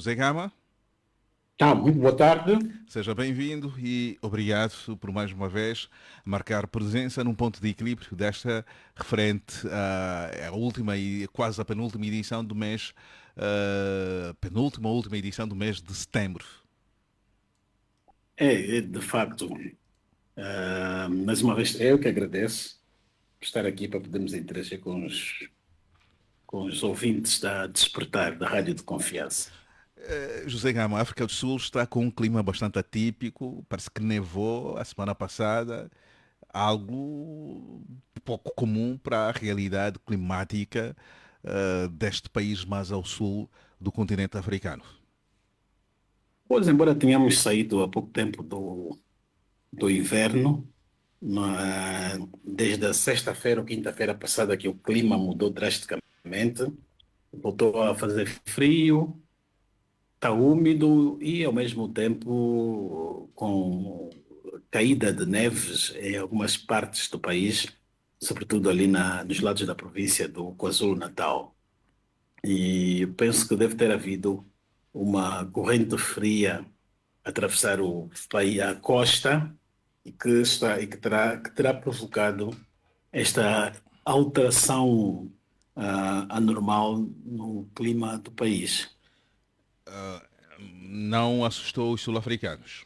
José Gama, Muito boa tarde. seja bem-vindo e obrigado por mais uma vez marcar presença num ponto de equilíbrio desta referente à última e quase a penúltima edição do mês, penúltima ou última edição do mês de setembro. De facto, mais uma vez, eu que agradeço por estar aqui para podermos interagir com os ouvintes da Despertar, da Rádio de Confiança. José Gama, a África do Sul está com um clima bastante atípico, parece que nevou a semana passada, algo pouco comum para a realidade climática deste país mais ao sul do continente africano. Pois, embora tenhamos saído há pouco tempo do inverno, desde a sexta-feira ou quinta-feira passada que o clima mudou drasticamente, voltou a fazer frio, está úmido e, ao mesmo tempo, com caída de neves em algumas partes do país, sobretudo ali nos lados da província do KwaZulu-Natal. E eu penso que deve ter havido uma corrente fria a atravessar o país, a costa, e que terá provocado esta alteração anormal no clima do país. Não assustou os sul-africanos.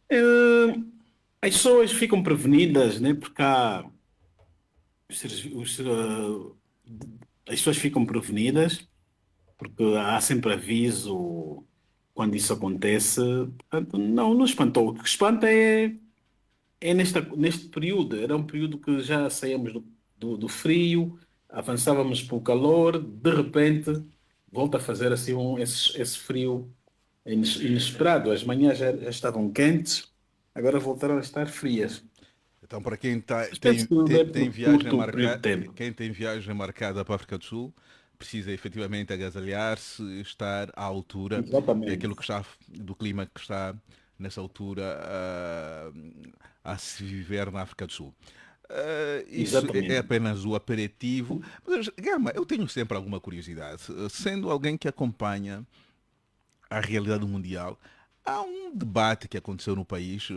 Eh, As pessoas ficam prevenidas, né? Porque os seres- os, as pessoas ficam prevenidas, porque há sempre aviso quando isso acontece. Portanto, não espantou. O que espanta é neste período. Era um período que já saíamos do frio, avançávamos para o calor, de repente volta a fazer assim esse frio inesperado. As manhãs já estavam quentes, agora voltaram a estar frias. Então, para quem Mas penso que deve tem por viagem curto período de marcada, tempo. quem tem viagem marcada para a África do Sul, precisa efetivamente agasalhar-se, estar à altura daquilo Exatamente. que está, do clima que está nessa altura a se viver na África do Sul. Isso é Exatamente. apenas o aperitivo. Mas, Gama, eu tenho sempre alguma curiosidade. Sendo alguém que acompanha a realidade mundial, há um debate que aconteceu no país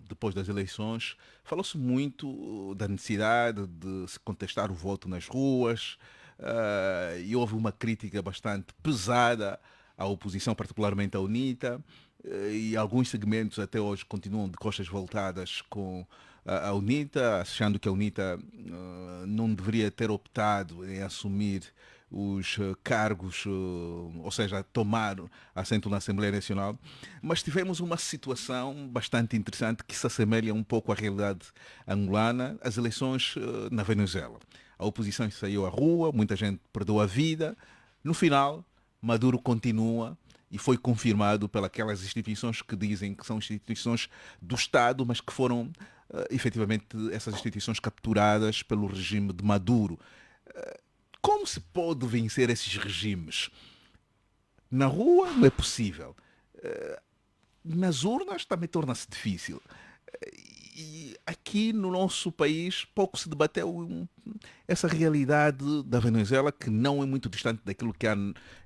depois das eleições. Falou-se muito da necessidade de se contestar o voto nas ruas e houve uma crítica bastante pesada à oposição, particularmente à UNITA, e alguns segmentos até hoje continuam de costas voltadas com a UNITA, achando que a UNITA não deveria ter optado em assumir os cargos, ou seja, tomar assento na Assembleia Nacional, mas tivemos uma situação bastante interessante que se assemelha um pouco à realidade angolana, as eleições na Venezuela. A oposição saiu à rua, muita gente perdeu a vida. No final, Maduro continua e foi confirmado pelas instituições que dizem que são instituições do Estado, mas que foram efetivamente essas instituições capturadas pelo regime de Maduro. Como se pode vencer esses regimes? Na rua não é possível. Nas urnas também torna-se difícil. E aqui no nosso país pouco se debateu essa realidade da Venezuela, que não é muito distante daquilo que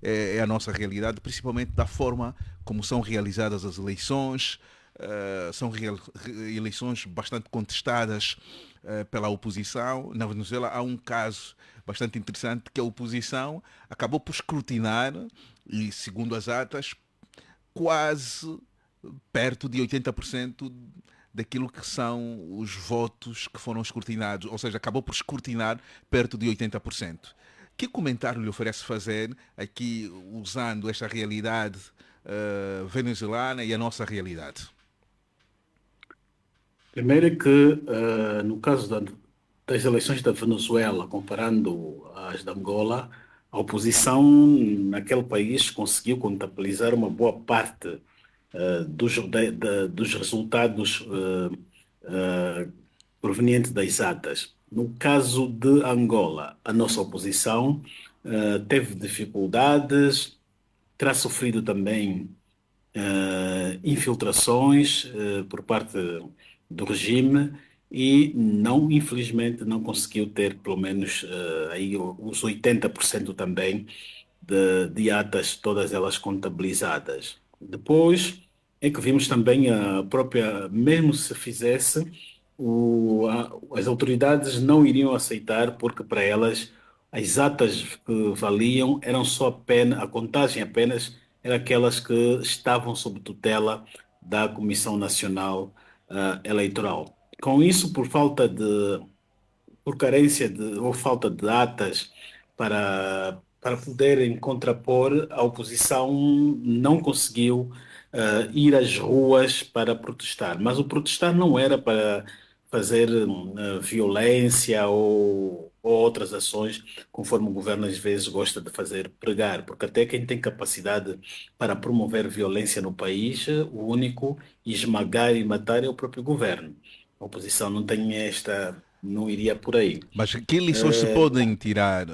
é a nossa realidade, principalmente da forma como são realizadas as eleições. São eleições bastante contestadas pela oposição. Na Venezuela há um caso bastante interessante que a oposição acabou por escrutinar e, segundo as atas, quase perto de 80% daquilo que são os votos que foram escrutinados, ou seja, acabou por escrutinar perto de 80%. Que comentário lhe oferece fazer aqui usando esta realidade venezuelana e a nossa realidade? Primeiro é que, no caso das eleições da Venezuela, comparando as de Angola, a oposição naquele país conseguiu contabilizar uma boa parte dos resultados provenientes das atas. No caso de Angola, a nossa oposição teve dificuldades, terá sofrido também infiltrações por parte do regime e não, infelizmente, não conseguiu ter pelo menos aí os 80% também de atas, todas elas contabilizadas. Depois é que vimos também a própria, mesmo se fizesse, as autoridades não iriam aceitar, porque para elas as atas que valiam eram só apenas, a contagem apenas era aquelas que estavam sob tutela da Comissão Nacional Eleitoral. Com isso, por carência ou falta de datas para poderem contrapor, a oposição não conseguiu ir às ruas para protestar. Mas o protestar não era para fazer violência ou outras ações, conforme o governo às vezes gosta de fazer, pregar, porque até quem tem capacidade para promover violência no país, o único esmagar e matar é o próprio governo. A oposição não tem não iria por aí. Mas que lições se podem tirar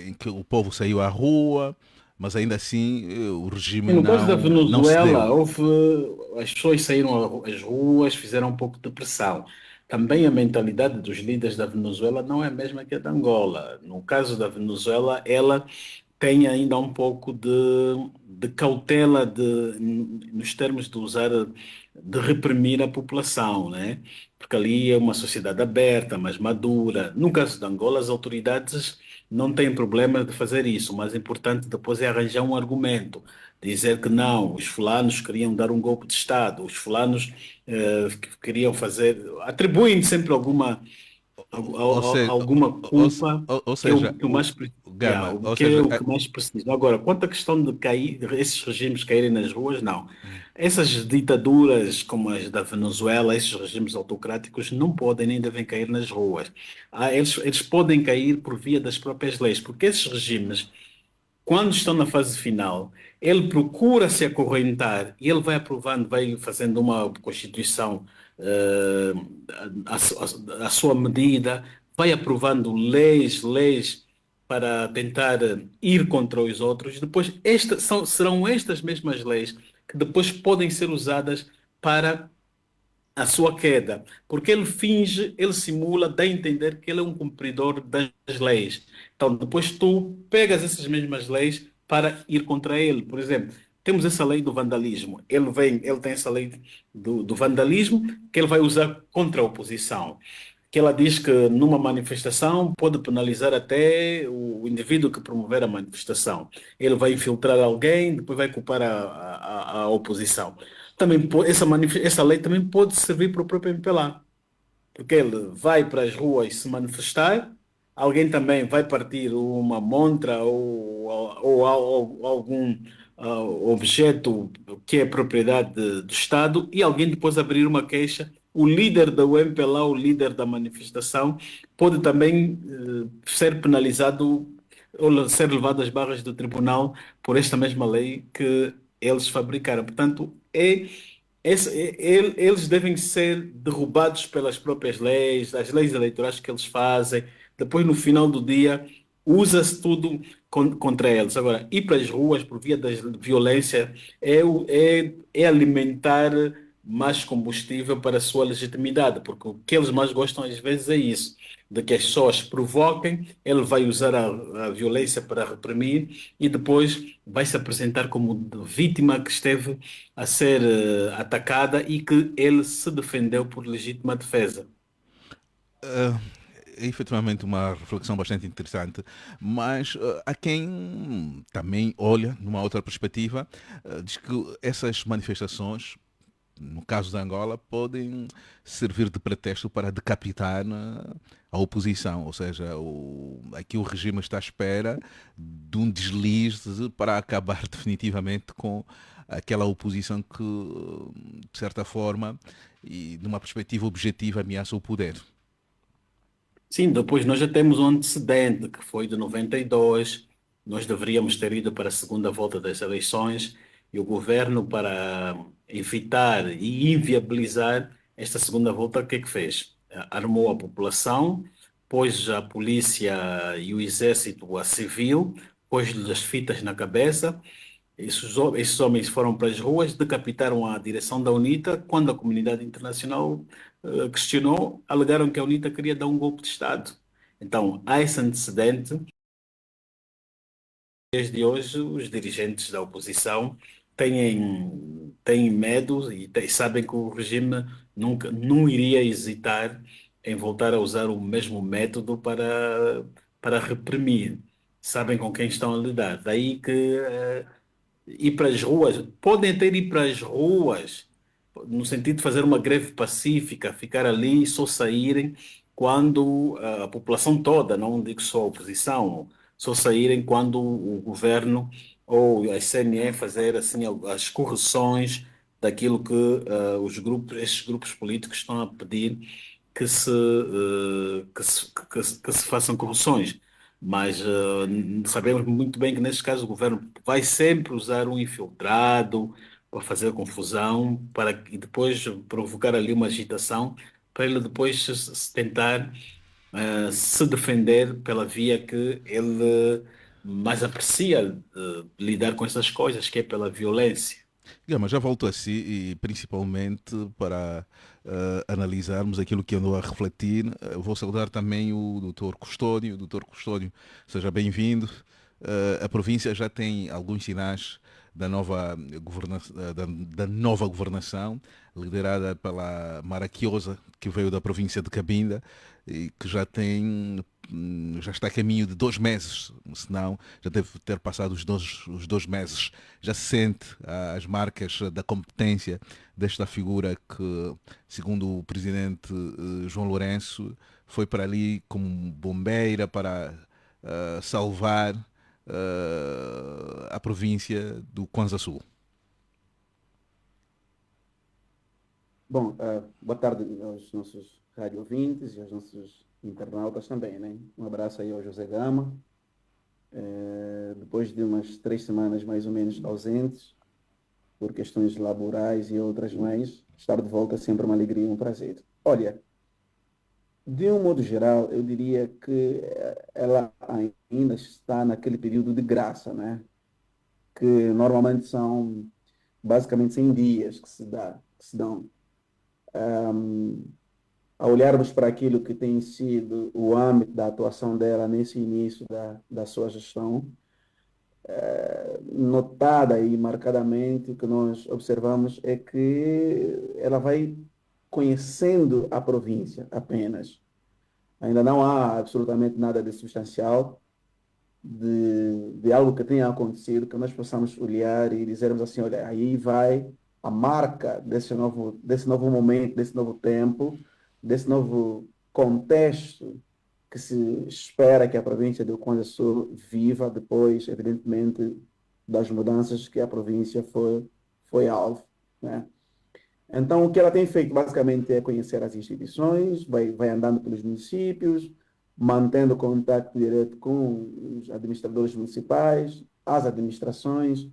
em que o povo saiu à rua, mas ainda assim o E regime no caso da não cedeu? Venezuela, as pessoas saíram às ruas, fizeram um pouco de pressão. Também a mentalidade dos líderes da Venezuela não é a mesma que a da Angola. No caso da Venezuela, ela tem ainda um pouco de cautela nos termos de usar, de reprimir a população, né? Porque ali é uma sociedade aberta, mais madura. No caso de Angola, as autoridades não têm problema de fazer isso, mas o importante depois é arranjar um argumento, dizer que não, os fulanos queriam dar um golpe de Estado, os fulanos queriam fazer, atribuindo sempre Ou seja, alguma culpa, ou que é seja, que o mais Gama, ou que é seja, o que mais precisa. Agora, quanto à questão de cair, esses regimes caírem nas ruas, não. Essas ditaduras como as da Venezuela, esses regimes autocráticos, não podem nem devem cair nas ruas. Eles podem cair por via das próprias leis, porque esses regimes, quando estão na fase final, ele procura se acorrentar e ele vai aprovando, vai fazendo uma Constituição eh, à sua medida, vai aprovando leis para tentar ir contra os outros. Depois, serão estas mesmas leis que depois podem ser usadas para a sua queda, porque ele finge, ele simula, dá a entender que ele é um cumpridor das leis. Então, depois tu pegas essas mesmas leis para ir contra ele. Por exemplo, temos essa lei do vandalismo. Ele tem essa lei do vandalismo que ele vai usar contra a oposição. Que ela diz que numa manifestação pode penalizar até o indivíduo que promover a manifestação. Ele vai infiltrar alguém, depois vai culpar a oposição. Também essa lei também pode servir para o próprio MPLA, porque ele vai para as ruas se manifestar, alguém também vai partir uma montra ou algum objeto que é propriedade do Estado e alguém depois abrir uma queixa. O líder do MPLA, o líder da manifestação, pode também ser penalizado ou ser levado às barras do tribunal por esta mesma lei que eles fabricaram. Portanto, eles devem ser derrubados pelas próprias leis, as leis eleitorais que eles fazem. Depois, no final do dia, usa-se tudo contra eles. Agora, ir para as ruas por via da violência é alimentar mais combustível para a sua legitimidade, porque o que eles mais gostam às vezes é isso, de que as pessoas provoquem, ele vai usar a violência para reprimir e depois vai se apresentar como vítima que esteve a ser atacada e que ele se defendeu por legítima defesa. é efetivamente uma reflexão bastante interessante, mas há quem também olha numa outra perspectiva, diz que essas manifestações, no caso da Angola, podem servir de pretexto para decapitar a oposição, ou seja, aqui o regime está à espera de um deslize para acabar definitivamente com aquela oposição que, de certa forma, e numa perspectiva objetiva, ameaça o poder. Sim, depois nós já temos um antecedente que foi de 92. Nós deveríamos ter ido para a segunda volta das eleições e o governo, para evitar e inviabilizar esta segunda volta, o que é que fez? Armou a população, pôs a polícia e o exército a civil, pôs-lhes as fitas na cabeça. Esses homens foram para as ruas, decapitaram a direção da UNITA. Quando a comunidade internacional questionou, alegaram que a UNITA queria dar um golpe de Estado. Então, há esse antecedente Desde hoje, os dirigentes da oposição têm medo e sabem que o regime nunca não iria hesitar em voltar a usar o mesmo método para reprimir. Sabem com quem estão a lidar. Daí que ir para as ruas, podem até ir para as ruas, no sentido de fazer uma greve pacífica, ficar ali e só saírem quando a população toda, não digo só a oposição, só saírem quando o governo ou a CNE fazer assim as correções daquilo que esses grupos políticos estão a pedir que se façam correções. Mas sabemos muito bem que, neste caso, o governo vai sempre usar um infiltrado para fazer confusão e depois provocar ali uma agitação para ele depois se tentar se defender pela via que ele mais aprecia lidar com essas coisas, que é pela violência. Gama, já volto a si e principalmente para analisarmos aquilo que andou a refletir. Vou saudar também o doutor Custódio. Doutor Custódio, seja bem-vindo. A província já tem alguns sinais da nova governação, liderada pela Maraquiosa, que veio da província de Cabinda e que já está a caminho de 2 meses, se não, já deve ter passado os dois meses. Já se sente as marcas da competência desta figura que, segundo o presidente João Lourenço, foi para ali como bombeira para salvar a província do Kwanza Sul. Bom, boa tarde aos nossos rádio ouvintes e aos nossos internautas também, né? Um abraço aí ao José Gama. Depois de umas 3 semanas mais ou menos ausentes, por questões laborais e outras mais, estar de volta é sempre uma alegria e um prazer. Olha, de um modo geral, eu diria que ela ainda está naquele período de graça, né? Que normalmente são basicamente 100 dias que se dão. A olharmos para aquilo que tem sido o âmbito da atuação dela nesse início da sua gestão, notada e marcadamente, o que nós observamos é que ela vai conhecendo a província apenas. Ainda não há absolutamente nada de substancial, de algo que tenha acontecido, que nós possamos olhar e dizermos assim, olha, aí vai a marca desse novo momento, desse novo tempo, desse novo contexto que se espera que a província do Kwanza Sul viva depois, evidentemente, das mudanças que a província foi alvo, né? Então, o que ela tem feito basicamente é conhecer as instituições, vai andando pelos municípios, mantendo contato direto com os administradores municipais, as administrações,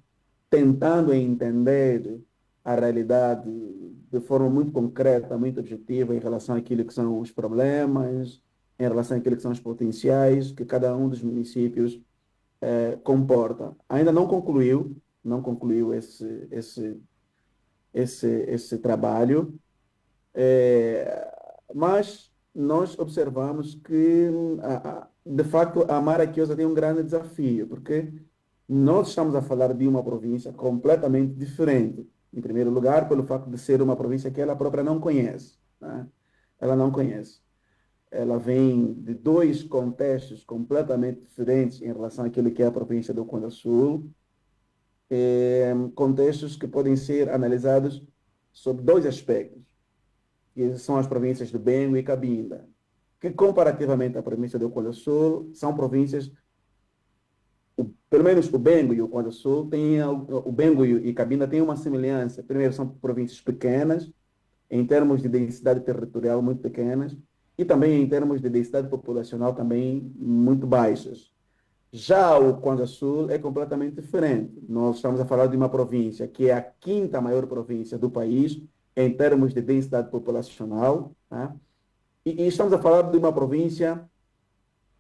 tentando entender a realidade de forma muito concreta, muito objetiva em relação àquilo que são os problemas, em relação àquilo que são os potenciais que cada um dos municípios comporta. Ainda não concluiu esse trabalho, mas nós observamos que, de facto, a Maraquiosa tem um grande desafio, porque nós estamos a falar de uma província completamente diferente. Em primeiro lugar, pelo fato de ser uma província que ela própria não conhece, né? Ela não conhece. Ela vem de dois contextos completamente diferentes em relação àquilo que é a província do Kwanza Sul, contextos que podem ser analisados sob dois aspectos, que são as províncias de Bengo e Cabinda, que comparativamente à província do Kwanza Sul, são províncias, pelo menos o Bengo e o Kwanza Sul, o Bengo e Cabinda têm uma semelhança. Primeiro, são províncias pequenas, em termos de densidade territorial muito pequenas, e também em termos de densidade populacional também muito baixas. Já o Kwanza Sul é completamente diferente. Nós estamos a falar de uma província que é a quinta maior província do país em termos de densidade populacional, tá? E estamos a falar de uma província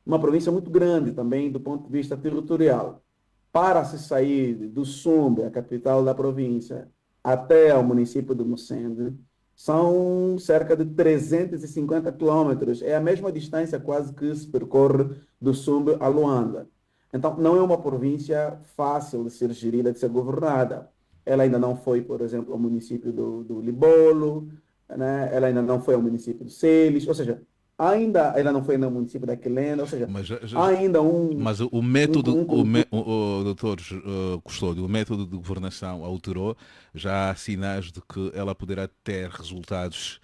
muito grande também do ponto de vista territorial. Para se sair do Sumbe, a capital da província, até o município de Mucende, são cerca de 350 quilômetros. É a mesma distância quase que se percorre do Sumbe a Luanda. Então, não é uma província fácil de ser gerida, de ser governada. Ela ainda não foi, por exemplo, ao município do Libolo, né? Ela ainda não foi ao município de Celis, ou seja, ainda ela não foi no município da Quelenda, ou seja, Mas, há ainda mas o um, método, um conjunto. o doutor Custódio, o método de governação alterou, já há sinais de que ela poderá ter resultados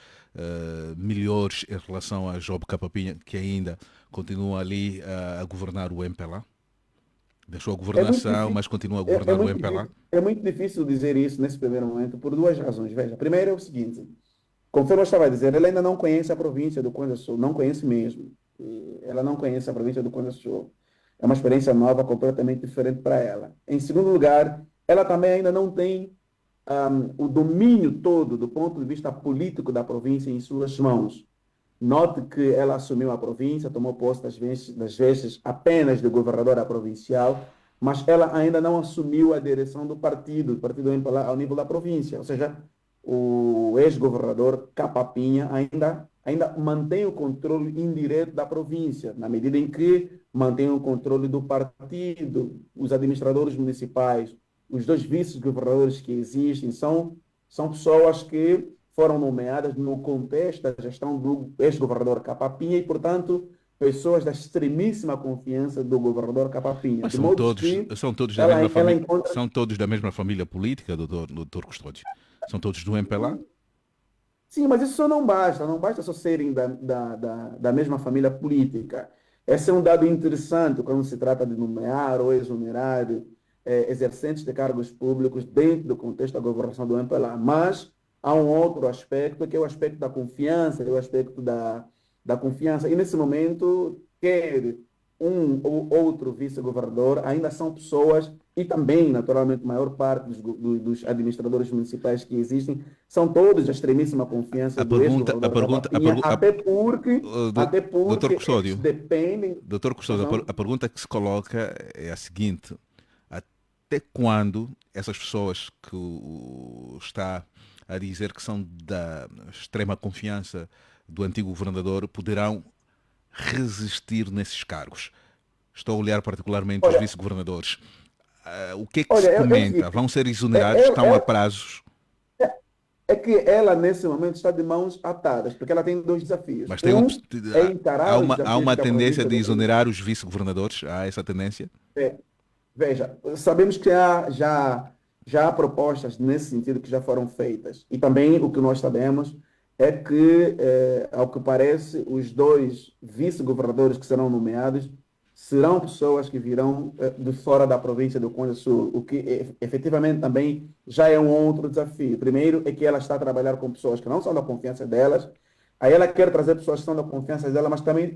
melhores em relação a Job Capapinha, que ainda continua ali a governar o MPLA. Deixou a É muito governação, difícil, mas continua a governar o MPLA. é muito difícil dizer isso nesse primeiro momento por duas razões. Veja, a primeira é o seguinte: conforme eu estava a dizer, ela ainda não conhece a província do Quando Sul, não conhece mesmo. E ela não conhece a província do Quando Sul. É uma experiência nova, completamente diferente para ela. Em segundo lugar, ela também ainda não tem o domínio todo do ponto de vista político da província em suas mãos. Note que ela assumiu a província, tomou posse das vestes apenas de governadora provincial, mas ela ainda não assumiu a direção do partido MPLA ao nível da província. Ou seja, o ex-governador Capapinha ainda mantém o controle indireto da província, na medida em que mantém o controle do partido, os administradores municipais, os dois vice-governadores que existem, são pessoas que foram nomeadas no contexto da gestão do ex-governador Capapinha e, portanto, pessoas da extremíssima confiança do governador Capapinha. Mas De modo que são todos da ela, mesma ela família, encontra. são todos da mesma família política, doutor Custódio. São todos do MPLA. Sim, mas isso só não basta, não basta só serem da mesma família política. Esse é um dado interessante quando se trata de nomear ou exonerar exercentes de cargos públicos dentro do contexto da governação do MPLA. Mas há um outro aspecto, que é o aspecto da confiança, é o aspecto da confiança. E nesse momento, quer um ou outro vice-governador ainda são pessoas, e também, naturalmente, a maior parte dos administradores municipais que existem, são todos de extremíssima confiança A do pergunta, a ex-governador pergunta, a Capapinha, pergu- até doutor porque eles Custódio, dependem. doutor Custódio, Perdão? a pergunta que se coloca é a seguinte: até quando essas pessoas que está a dizer que são da extrema confiança do antigo governador poderão resistir nesses cargos? Estou a olhar particularmente os Olha, vice-governadores. O que é que olha, se é o comenta? seguinte, Vão ser é, exonerados? é, Estão a é, prazos? é que ela, nesse momento, está de mãos atadas, porque ela tem dois desafios. Mas Um é há encarar os há desafios uma que a tendência província de tem. exonerar os vice-governadores? Há essa tendência? É, veja, sabemos que já há propostas nesse sentido que já foram feitas. E também o que nós sabemos é que, ao que parece, os dois vice-governadores que serão nomeados serão pessoas que virão de fora da província do Conde Sul, o que efetivamente também já é um outro desafio. Primeiro é que ela está a trabalhar com pessoas que não são da confiança delas, aí ela quer trazer pessoas que são da confiança dela,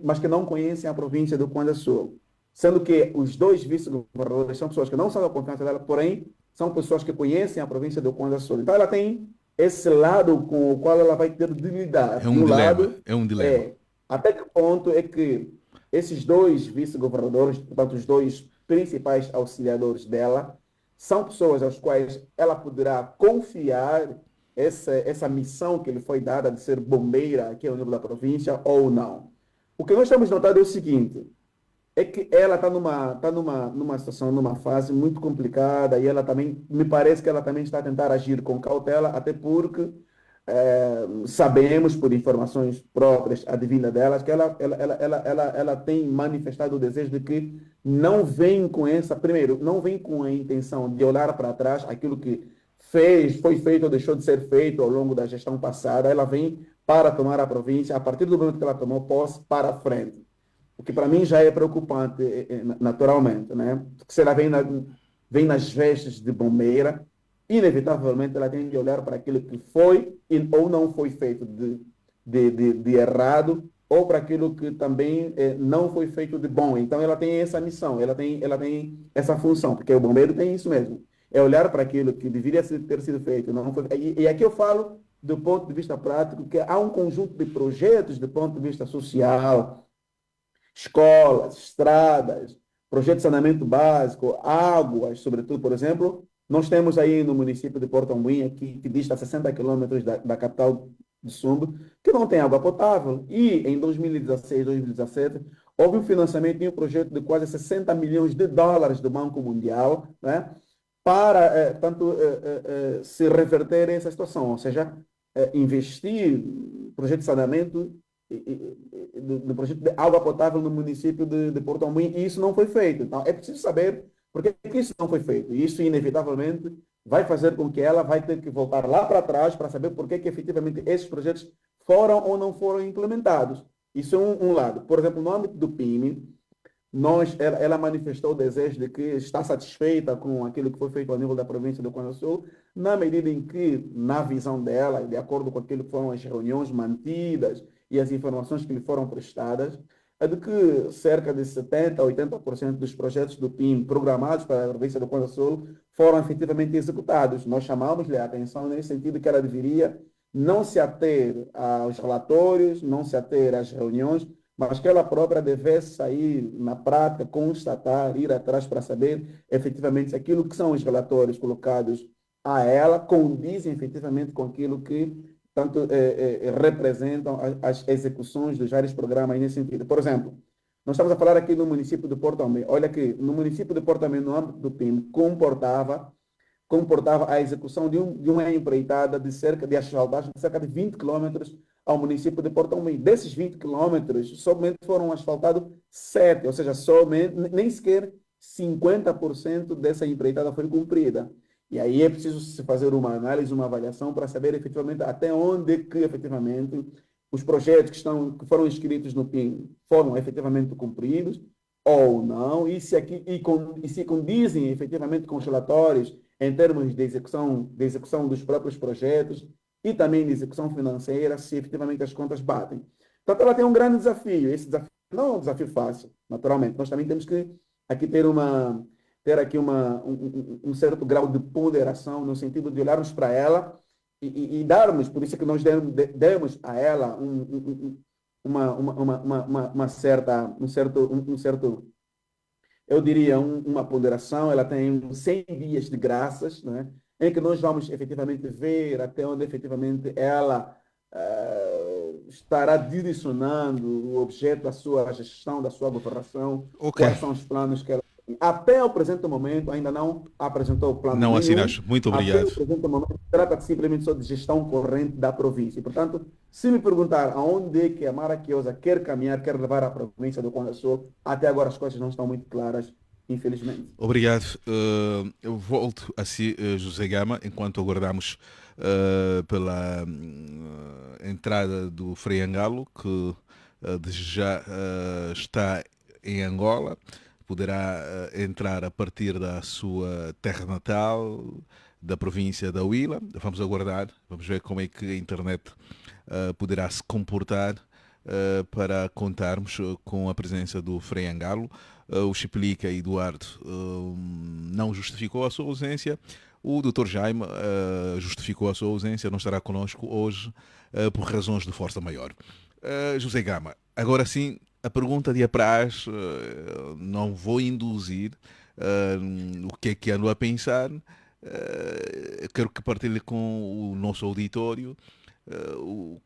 mas que não conhecem a província do Conde Sul. Sendo que os dois vice-governadores são pessoas que não são da confiança dela, porém são pessoas que conhecem a província do Conde Sul. Então ela tem esse lado com o qual ela vai ter de lidar. É De um um dilema. lado, É um dilema. é até que ponto é que esses dois vice-governadores, portanto, os dois principais auxiliadores dela, são pessoas às quais ela poderá confiar essa missão que lhe foi dada de ser bombeira aqui ao nível da província ou não. O que nós temos notado é o seguinte: é que ela está numa situação, numa fase muito complicada e ela também, me parece que ela também está a tentar agir com cautela, até porque sabemos por informações próprias, advinda delas, que ela tem manifestado o desejo de que não vem com primeiro, não vem com a intenção de olhar para trás aquilo que foi feito ou deixou de ser feito ao longo da gestão passada, ela vem para tomar a província, a partir do momento que ela tomou posse, para a frente. O que para mim já é preocupante, naturalmente, né? Porque se ela vem nas vestes de bombeira, inevitavelmente ela tem de olhar para aquilo que foi ou não foi feito de errado, ou para aquilo que também não foi feito de bom. Então ela tem essa missão, ela tem essa função, porque o bombeiro tem isso mesmo. É olhar para aquilo que deveria ter sido feito, não foi. E aqui eu falo do ponto de vista prático, que há um conjunto de projetos do ponto de vista social, escolas, estradas, projeto de saneamento básico, águas, sobretudo, por exemplo, nós temos aí no município de Porto Anguinha, que dista 60 quilômetros da capital de Sumbo, que não tem água potável. E em 2016, 2017, Houve um financiamento em um projeto de quase 60 milhões de dólares do Banco Mundial, né, para, tanto, se reverter essa situação, ou seja, investir no projeto de saneamento do projeto de água potável no município de Porto Amorim, e isso não foi feito. Então, é preciso saber por que isso não foi feito. E isso, inevitavelmente, vai fazer com que ela vai ter que voltar lá para trás para saber por que efetivamente esses projetos foram ou não foram implementados. Isso é um lado. Por exemplo, no âmbito do PIME, ela manifestou o desejo de que está satisfeita com aquilo que foi feito ao nível da província do Quando Sul, na medida em que, na visão dela, e de acordo com aquilo que foram as reuniões mantidas e as informações que lhe foram prestadas, é de que cerca de 70% a 80% dos projetos do PIM programados para a província do Quando Sul foram efetivamente executados. Nós chamamos-lhe a atenção nesse sentido que ela deveria não se ater aos relatórios, não se ater às reuniões, mas que ela própria devesse sair na prática, constatar, ir atrás para saber efetivamente se aquilo que são os relatórios colocados a ela condizem efetivamente com aquilo que tanto representam as execuções dos vários programas nesse sentido. Por exemplo, nós estamos a falar aqui no município de Porto Alegre. Olha aqui, no município de Porto Alegre, no âmbito do PIM, comportava a execução de uma empreitada de asfaltagem de cerca de 20 quilômetros ao município de Porto Alegre. Desses 20 quilômetros, somente foram asfaltados 7, ou seja, somente, nem sequer 50% dessa empreitada foi cumprida. E aí é preciso se fazer uma análise, uma avaliação para saber efetivamente até onde que efetivamente os projetos que foram inscritos no PIM foram efetivamente cumpridos ou não, e se condizem efetivamente com os relatórios em termos de execução dos próprios projetos e também de execução financeira, se efetivamente as contas batem. Então, ela tem um grande desafio. Esse desafio não é um desafio fácil, naturalmente. Nós também temos que aqui ter aqui um certo grau de ponderação, no sentido de olharmos para ela e darmos, por isso é que nós demos a ela um certo, eu diria, uma ponderação. Ela tem 100 dias de graças, né, em que nós vamos efetivamente ver até onde efetivamente ela estará direcionando o objeto da sua gestão, da sua governação, Ok. quais são os planos que ela tem. Até o presente momento, ainda não apresentou plano Não nenhum. assinaste. Muito Até o obrigado. presente momento, trata-se simplesmente só de gestão corrente da província. E, portanto, se me perguntar aonde é que a Mara Quiosa quer caminhar, quer levar a província do Quando Sul, até agora as coisas não estão muito claras, infelizmente. Obrigado. Eu volto a si, José Gama, enquanto aguardamos pela entrada do Frei Angalo, que desde já está em Angola. Poderá entrar a partir da sua terra natal, da província da Huila. Vamos aguardar, vamos ver como é que a internet poderá se comportar para contarmos com a presença do Frei Angalo. O Chipelica Eduardo não justificou a sua ausência. O Dr. Jaime justificou a sua ausência, não estará connosco hoje por razões de força maior. José Gama, agora sim, a pergunta de apraz, não vou induzir o que é que ando a pensar. Quero que partilhe com o nosso auditório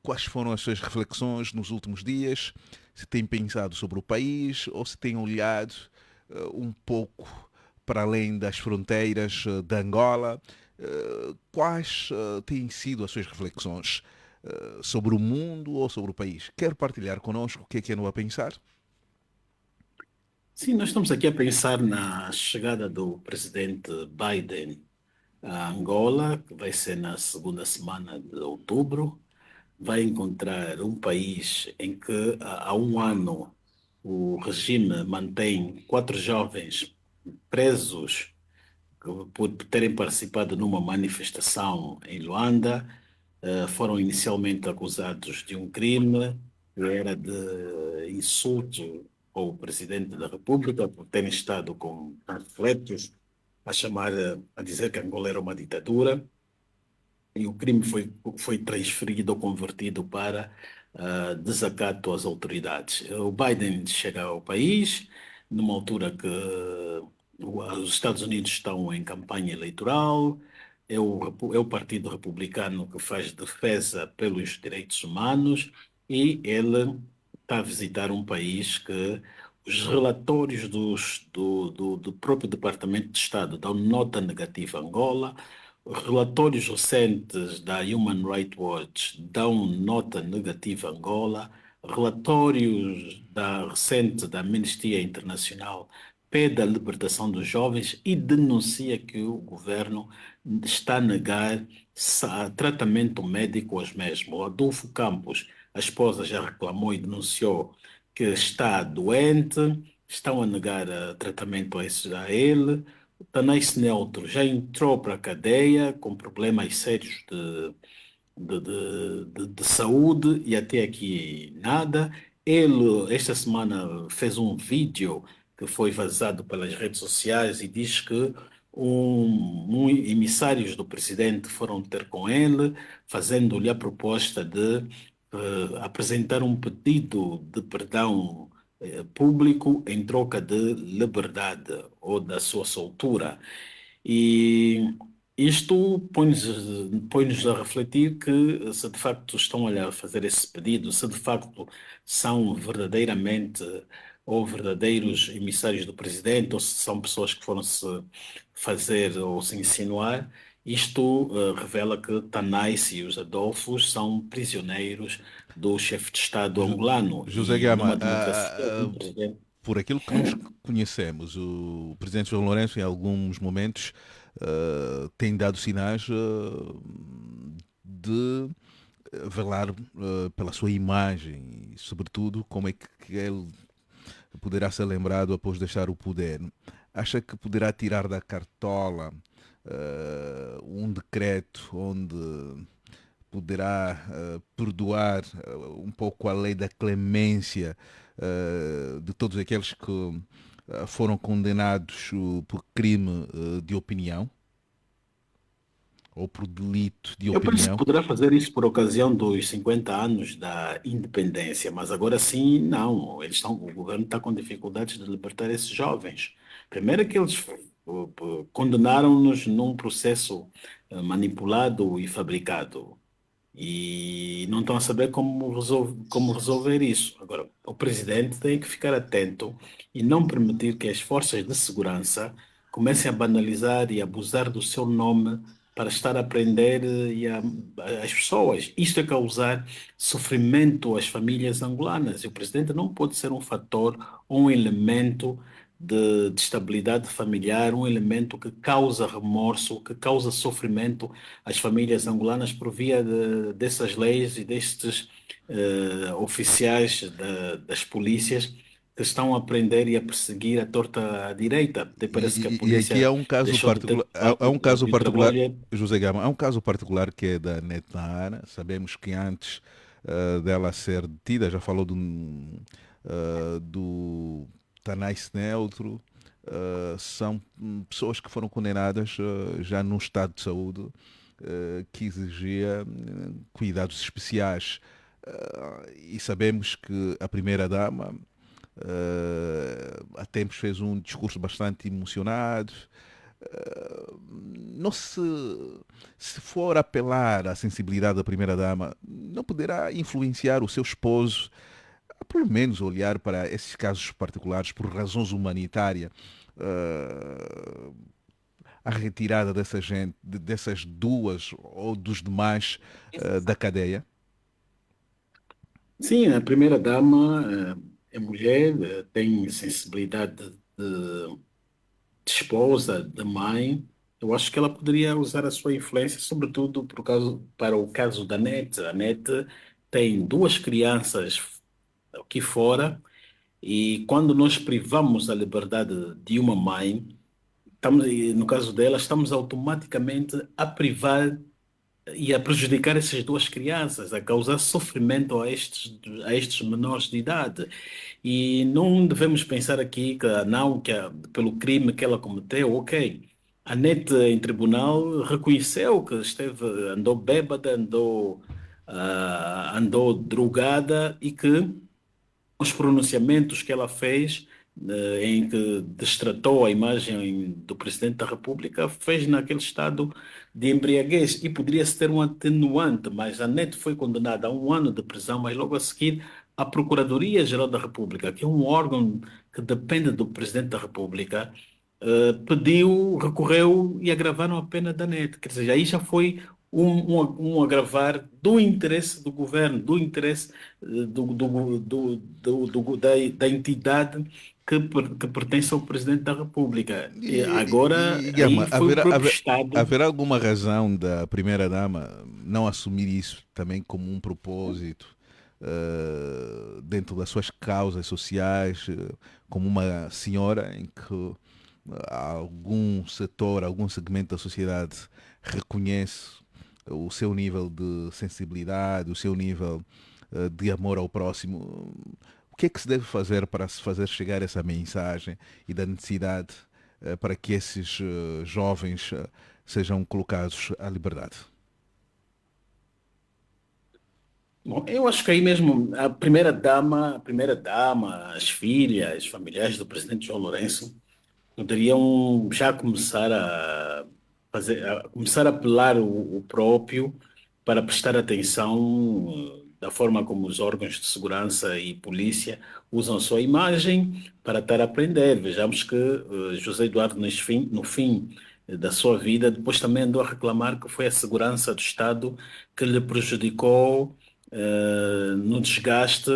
quais foram as suas reflexões nos últimos dias, se tem pensado sobre o país ou se tem olhado um pouco para além das fronteiras de Angola. Quais têm sido as suas reflexões sobre o mundo ou sobre o país? Quer partilhar connosco o que ando a pensar? Sim, nós estamos aqui a pensar na chegada do presidente Biden a Angola, que vai ser na segunda semana de outubro. Vai encontrar um país em que há um ano o regime mantém 4 jovens presos por terem participado numa manifestação em Luanda. Foram inicialmente acusados de um crime que era de insulto ao presidente da República por terem estado com panfletos a dizer que Angola era uma ditadura, e o crime foi transferido ou convertido para desacato às autoridades. O Biden chega ao país numa altura que os Estados Unidos estão em campanha eleitoral. É o Partido Republicano que faz defesa pelos direitos humanos, e ele está a visitar um país que os relatórios do próprio Departamento de Estado dão nota negativa a Angola, os relatórios recentes da Human Rights Watch dão nota negativa a Angola, relatórios recentes da Amnistia Internacional pede a libertação dos jovens e denuncia que o governo está a negar tratamento médico aos mesmos. O Adolfo Campos, a esposa, já reclamou e denunciou que está doente, estão a negar tratamento a ele. O Tanais Neutro já entrou para a cadeia com problemas sérios de saúde e até aqui nada. Ele, esta semana, fez um vídeo que foi vazado pelas redes sociais e diz que emissários do presidente foram ter com ele, fazendo-lhe a proposta de apresentar um pedido de perdão público em troca de liberdade ou da sua soltura. E isto põe-nos a refletir que se de facto estão a fazer esse pedido, se de facto são verdadeiramente ou verdadeiros emissários do presidente, ou se são pessoas que foram se fazer ou se insinuar, isto revela que Tanais e os Adolfos são prisioneiros do chefe de Estado angolano. José E numa Gama, democracia, o presidente. por aquilo que nós conhecemos, o presidente João Lourenço, em alguns momentos, tem dado sinais de velar pela sua imagem e, sobretudo, como é que ele poderá ser lembrado após deixar o poder. Acha que poderá tirar da cartola um decreto onde poderá perdoar um pouco a lei da clemência de todos aqueles que foram condenados por crime de opinião ou por delito de Eu penso que opinião? poderá fazer isso por ocasião dos 50 anos da independência, mas agora sim, não. O governo está com dificuldades de libertar esses jovens. Primeiro é que eles condenaram-nos num processo manipulado e fabricado e não estão a saber como resolver isso. Agora, o presidente tem que ficar atento e não permitir que as forças de segurança comecem a banalizar e abusar do seu nome para estar a prender as pessoas. Isto é causar sofrimento às famílias angolanas. E o presidente não pode ser um fator ou um elemento de estabilidade familiar, um elemento que causa remorso, que causa sofrimento às famílias angolanas por via dessas leis e destes oficiais das polícias que estão a prender e a perseguir a torta à direita. Até parece que a E aqui polícia há um caso deixou de ter particular, há um caso de particular, trabalho. José Gama, há um caso particular que é da Netnara. Sabemos que antes dela ser detida, já falou do Tanais Neutro, são pessoas que foram condenadas já num estado de saúde que exigia cuidados especiais. E sabemos que a primeira-dama há tempos fez um discurso bastante emocionado. Não se for apelar à sensibilidade da primeira-dama, não poderá influenciar o seu esposo a pelo menos olhar para esses casos particulares por razões humanitárias, a retirada dessa gente, dessas duas ou dos demais da cadeia? Sim, a primeira-dama é mulher, tem sensibilidade de esposa, de mãe. Eu acho que ela poderia usar a sua influência, sobretudo para o caso da NET. A NET tem duas crianças aqui fora e quando nós privamos a liberdade de uma mãe, e no caso dela, estamos automaticamente a privar e a prejudicar essas duas crianças, a causar sofrimento a estes menores de idade. E não devemos pensar aqui que não, pelo crime que ela cometeu, ok. A NET em tribunal reconheceu que andou bêbada, andou drogada e que os pronunciamentos que ela fez, em que destratou a imagem do Presidente da República, fez naquele estado de embriaguez e poderia ser um atenuante, mas a NET foi condenada a 1 ano de prisão, mas logo a seguir a Procuradoria-Geral da República, que é um órgão que depende do Presidente da República, recorreu e agravaram a pena da NET. Quer dizer, aí já foi um agravar do interesse do governo, do interesse da entidade que pertence ao Presidente da República. E agora, aí Guilherme, foi o próprio Estado. haverá alguma razão da primeira-dama não assumir isso também como um propósito dentro das suas causas sociais, como uma senhora em que algum setor, algum segmento da sociedade reconhece o seu nível de sensibilidade, o seu nível de amor ao próximo? O que é que se deve fazer para se fazer chegar essa mensagem e da necessidade para que esses jovens sejam colocados à liberdade? Bom, eu acho que aí mesmo a primeira dama, as filhas, os familiares do presidente João Lourenço poderiam já começar começar a apelar o próprio para prestar atenção da forma como os órgãos de segurança e polícia usam a sua imagem para estar a aprender. Vejamos que José Eduardo, no fim da sua vida, depois também andou a reclamar que foi a segurança do Estado que lhe prejudicou no desgaste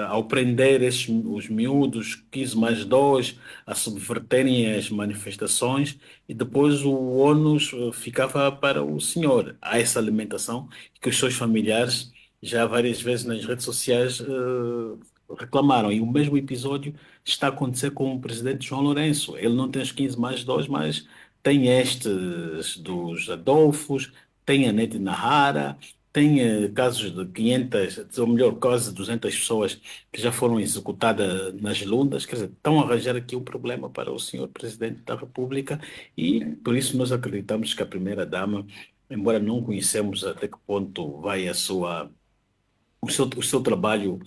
ao prender os miúdos 15 mais 2 a subverterem as manifestações e depois o ônus ficava para o senhor. Há essa alimentação que os seus familiares já várias vezes nas redes sociais reclamaram. E o mesmo episódio está a acontecer com o presidente João Lourenço. Ele não tem os 15 mais 2, mas tem estes dos Adolfos, tem a Nete Nahara, tem casos de 500, ou melhor, quase 200 pessoas que já foram executadas nas lundas. Quer dizer, estão a arranjar aqui um problema para o senhor Presidente da República e por isso nós acreditamos que a primeira-dama, embora não conhecemos até que ponto vai o seu trabalho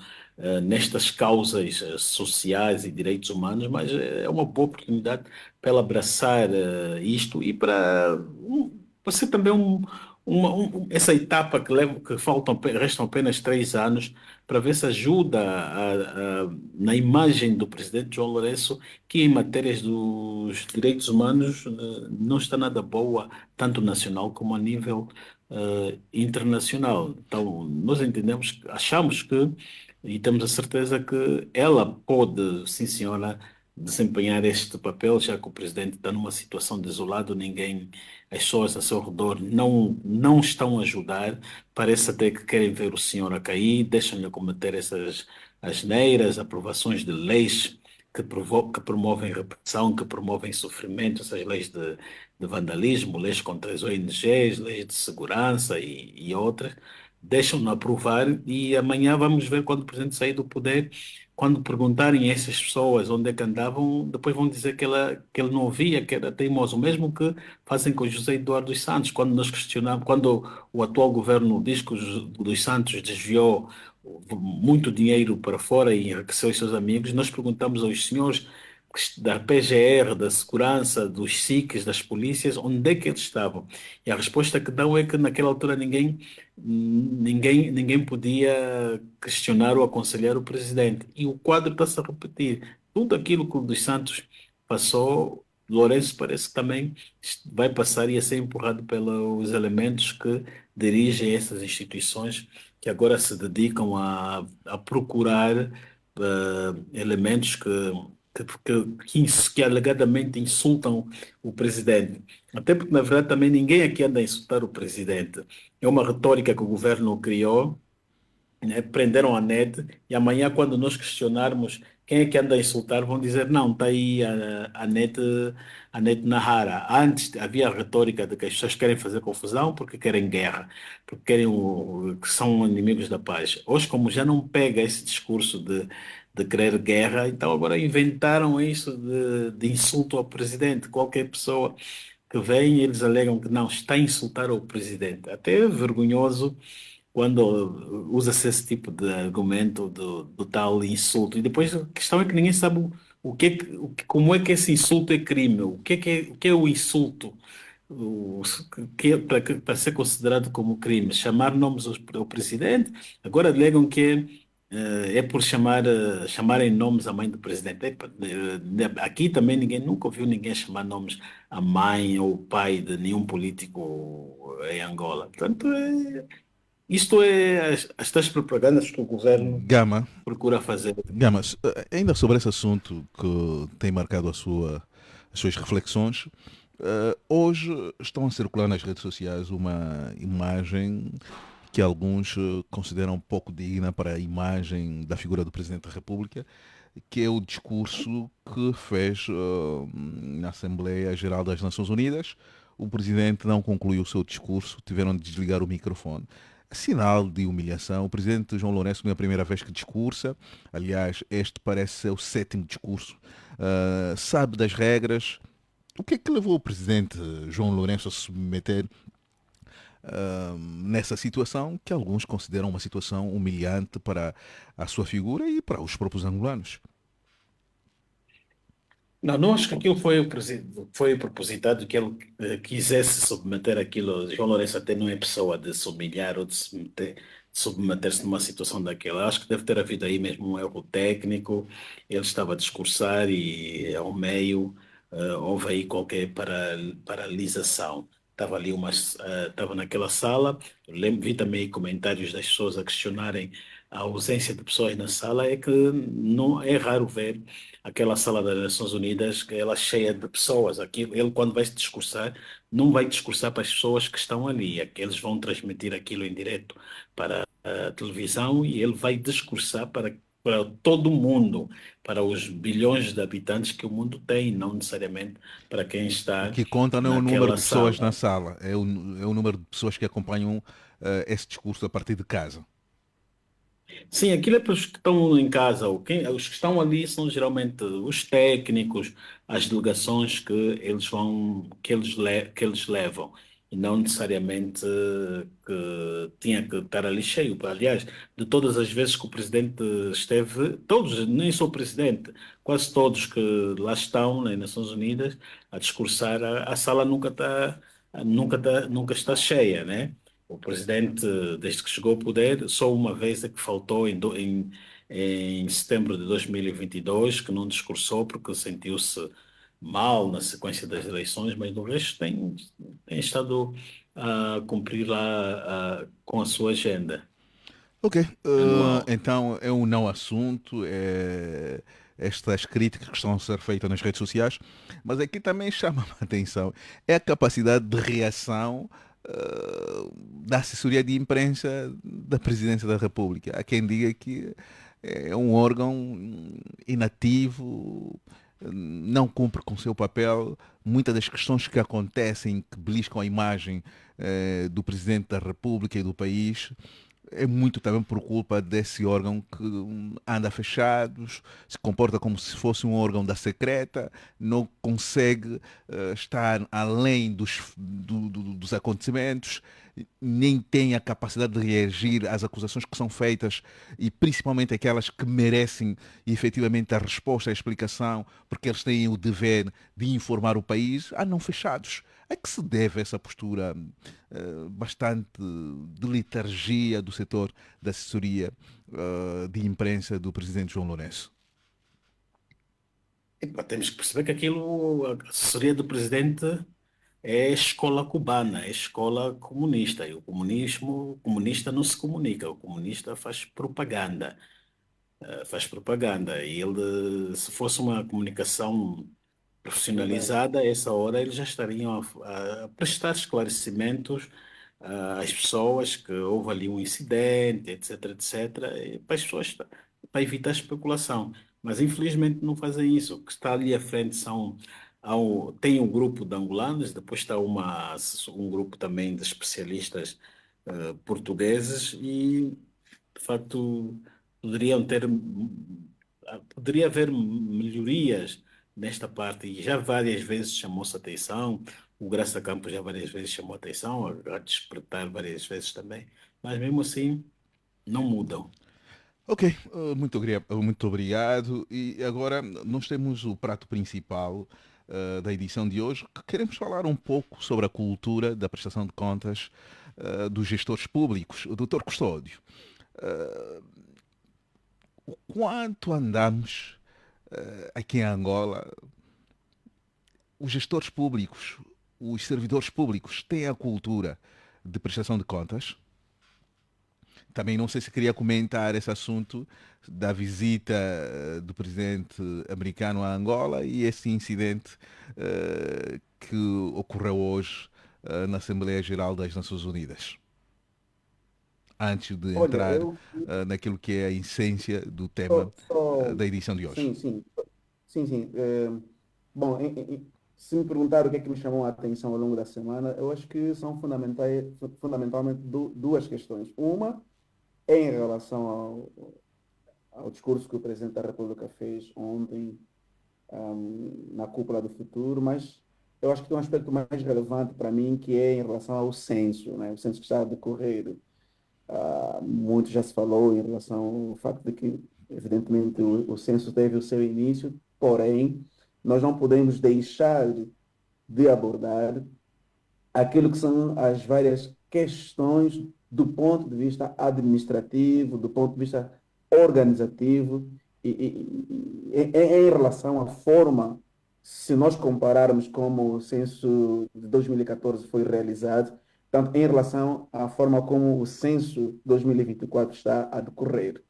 nestas causas sociais e direitos humanos, mas é uma boa oportunidade para ela abraçar isto e para ser também essa etapa que restam apenas 3 anos para ver se ajuda na imagem do presidente João Lourenço, que em matérias dos direitos humanos não está nada boa, tanto nacional como a nível internacional. Então, nós entendemos, achamos que, e temos a certeza que ela pode, sim senhora, desempenhar este papel, já que o presidente está numa situação desolada, ninguém, as pessoas a seu redor não estão a ajudar, parece até que querem ver o senhor a cair, deixam-lhe cometer essas asneiras, aprovações de leis que promovem repressão, que promovem sofrimento, essas leis de vandalismo, leis contra as ONGs, leis de segurança e outras, deixam-no aprovar e amanhã vamos ver quando o presidente sair do poder, quando perguntarem a essas pessoas onde é que andavam, depois vão dizer que ele não ouvia, que era teimoso, mesmo que fazem com José Eduardo dos Santos, quando nós questionamos, quando o atual governo diz que o dos Santos desviou muito dinheiro para fora e enriqueceu os seus amigos, nós perguntamos aos senhores da PGR, da segurança, dos SICs, das polícias, onde é que eles estavam? E a resposta que dão é que naquela altura ninguém podia questionar ou aconselhar o presidente. E o quadro está-se a repetir. Tudo aquilo que o dos Santos passou, Lourenço parece que também vai passar e a ser empurrado pelos elementos que dirigem essas instituições que agora se dedicam a procurar elementos que alegadamente insultam o presidente. Até porque, na verdade, também ninguém aqui anda a insultar o presidente. É uma retórica que o governo criou, né? Prenderam a NET e amanhã, quando nós questionarmos quem é que anda a insultar, vão dizer, não, está aí a NET Nahara. Antes havia a retórica de que as pessoas querem fazer confusão porque querem guerra, porque querem que são inimigos da paz. Hoje, como já não pega esse discurso de querer guerra, então agora inventaram isso de insulto ao presidente. Qualquer pessoa que vem, eles alegam que não, está a insultar o presidente. Até é vergonhoso quando usa-se esse tipo de argumento do tal insulto. E depois a questão é que ninguém sabe como é que esse insulto é crime, o que é o insulto, que é para ser considerado como crime. Chamar nomes ao presidente, agora alegam que é é por chamarem nomes à mãe do presidente. Aqui também ninguém nunca ouviu ninguém chamar nomes à mãe ou pai de nenhum político em Angola. Portanto, isto é as tais propagandas que o governo Gama, procura fazer. Gama, ainda sobre esse assunto que tem marcado as suas reflexões, hoje estão a circular nas redes sociais uma imagem que alguns consideram pouco digna para a imagem da figura do Presidente da República, que é o discurso que fez na Assembleia Geral das Nações Unidas. O Presidente não concluiu o seu discurso, tiveram de desligar o microfone. Sinal de humilhação. O Presidente João Lourenço não é a primeira vez que discursa. Aliás, este parece ser o sétimo discurso. Sabe das regras. O que é que levou o Presidente João Lourenço a se submeter nessa situação que alguns consideram uma situação humilhante para a sua figura e para os próprios angolanos? Não, não acho que aquilo foi propositado que ele quisesse submeter aquilo. João Lourenço até não é pessoa de se humilhar ou de submeter-se numa situação daquela. Acho que deve ter havido aí mesmo um erro técnico. Ele estava a discursar e ao meio houve aí qualquer paralisação. Estava ali estava naquela sala. Eu lembro, vi também comentários das pessoas a questionarem a ausência de pessoas na sala. É que não é raro ver aquela sala das Nações Unidas, que ela é cheia de pessoas. Aqui, ele, quando vai se discursar, não vai discursar para as pessoas que estão ali. É que eles vão transmitir aquilo em direto para a televisão e ele vai discursar para todo o mundo, para os bilhões de habitantes que o mundo tem, não necessariamente para quem O está que conta não é o número naquela de pessoas na sala. sala, é o número de pessoas que acompanham esse discurso a partir de casa. Sim, aquilo é para os que estão em casa. Os que estão ali são geralmente os técnicos, as delegações que eles levam, e não necessariamente que tinha que estar ali cheio. Aliás, de todas as vezes que o presidente esteve, todos, nem só o presidente, quase todos que lá estão nas Nações Unidas a discursar, a sala nunca está cheia, né? O presidente, desde que chegou ao poder, só uma vez é que faltou em setembro de 2022, que não discursou porque sentiu-se mal na sequência das eleições, mas no resto tem estado a cumprir lá com a sua agenda Ok, anual. então é um não assunto, estas críticas que estão a ser feitas nas redes sociais, mas aqui também chama a atenção, é a capacidade de reação da assessoria de imprensa da Presidência da República. Há quem diga que é um órgão inativo, não cumpre com o seu papel. Muitas das questões que acontecem, que beliscam a imagem do Presidente da República e do país, é muito também por culpa desse órgão que anda fechados, se comporta como se fosse um órgão da secreta, não consegue estar além dos acontecimentos, nem tem a capacidade de reagir às acusações que são feitas e principalmente aquelas que merecem efetivamente a resposta, a explicação, porque eles têm o dever de informar o país, andam fechados. A que se deve essa postura bastante de letargia do setor da assessoria de imprensa do presidente João Lourenço? Epá, temos que perceber que aquilo, a assessoria do presidente é escola cubana, é escola comunista. E o comunista não se comunica, o comunista faz propaganda. Faz propaganda. E ele, se fosse uma comunicação Verdade. profissionalizada, a essa hora eles já estariam a prestar esclarecimentos às pessoas que houve ali um incidente, etc, etc, e para as pessoas, para evitar especulação. Mas infelizmente não fazem isso. O que está ali à frente tem um grupo de angolanos, depois está um grupo também de especialistas portugueses e, de facto, poderiam ter, poderia haver melhorias nesta parte e já várias vezes chamou-se atenção, o Graça Campos já várias vezes chamou atenção, a despertar várias vezes também, mas mesmo assim não mudam. Ok, muito obrigado. E agora nós temos o prato principal da edição de hoje, que queremos falar um pouco sobre a cultura da prestação de contas dos gestores públicos, o Dr. Custódio. quanto andamos aqui em Angola, os gestores públicos, os servidores públicos têm a cultura de prestação de contas? Também não sei se queria comentar esse assunto da visita do presidente americano a Angola e esse incidente que ocorreu hoje na Assembleia Geral das Nações Unidas. Antes de Olha, entrar eu naquilo que é a essência do tema só, da edição de hoje. sim, sim, sim, sim. Bom, se me perguntar o que é que me chamou a atenção ao longo da semana, eu acho que são fundamentalmente duas questões. Uma é em relação ao discurso que o Presidente da República fez ontem, na Cúpula do Futuro, mas eu acho que tem um aspecto mais relevante para mim, que é em relação ao censo, né? O censo que está a decorrer. Muito já se falou em relação ao facto de que, evidentemente, o censo teve o seu início, porém, nós não podemos deixar de abordar aquilo que são as várias questões do ponto de vista administrativo, do ponto de vista organizativo, em relação à forma, se nós compararmos como o censo de 2014 foi realizado, tanto em relação à forma como o censo 2024 está a decorrer.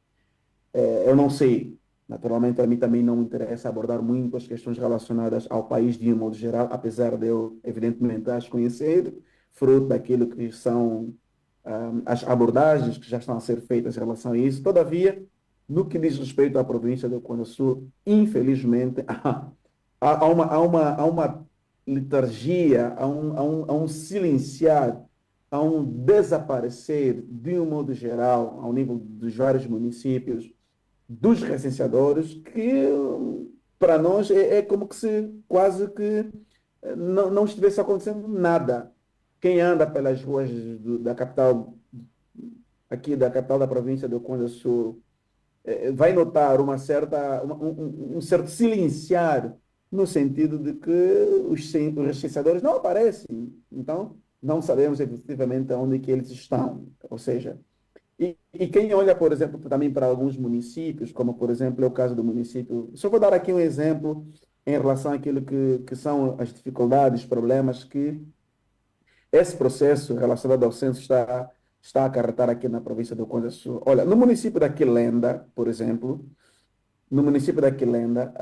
Eu não sei, naturalmente a mim também não me interessa abordar muito as questões relacionadas ao país de um modo geral, apesar de eu, evidentemente, as conhecer, fruto daquilo que são as abordagens que já estão a ser feitas em relação a isso. Todavia, no que diz respeito à província do Quando Sul, infelizmente, há uma letargia, há um silenciar, há um desaparecer, de um modo geral, ao nível dos vários municípios, dos recenseadores, que para nós é como que se quase que não estivesse acontecendo nada. Quem anda pelas ruas da capital, aqui da capital da província do Quando Sul, vai notar um certo silenciar, no sentido de que os recenseadores não aparecem. Então, não sabemos efetivamente onde que eles estão. Ou seja, e quem olha, por exemplo, também para alguns municípios, como, por exemplo, é o caso do município. Só vou dar aqui um exemplo em relação àquilo que são as dificuldades, problemas que esse processo relacionado ao censo está a acarretar aqui na província do Quando Sul. Olha, no município da Quilenda, por exemplo, no município da Quilenda,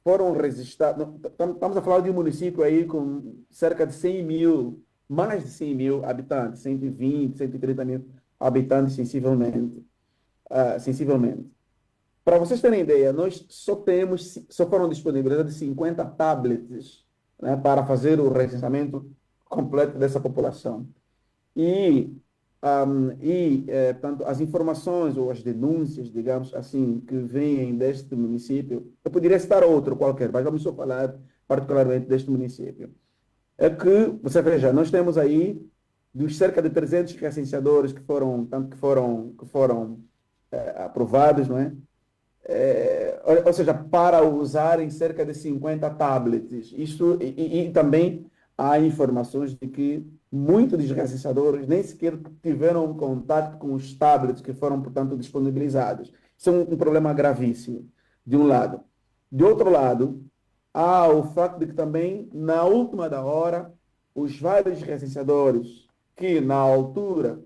foram registrados. Estamos a falar de um município aí com cerca de 100 mil, mais de 100 mil habitantes, 120, 130 mil habitantes sensivelmente. Sensivelmente. Para vocês terem ideia, nós só foram disponibilizados 50 tablets, né, para fazer o recenseamento completo dessa população. Portanto, as informações ou as denúncias, digamos assim, que vêm deste município, eu poderia citar outro qualquer, mas vamos só falar particularmente deste município. É que, você veja, nós temos aí dos cerca de 300 recenseadores que foram aprovados, não é? Ou seja, para usarem cerca de 50 tablets. Isso, e também há informações de que muitos dos recenseadores nem sequer tiveram contato com os tablets que foram, portanto, disponibilizados. Isso é um problema gravíssimo, de um lado. De outro lado, há o facto de que também, na última da hora, os vários recenseadores que, na altura,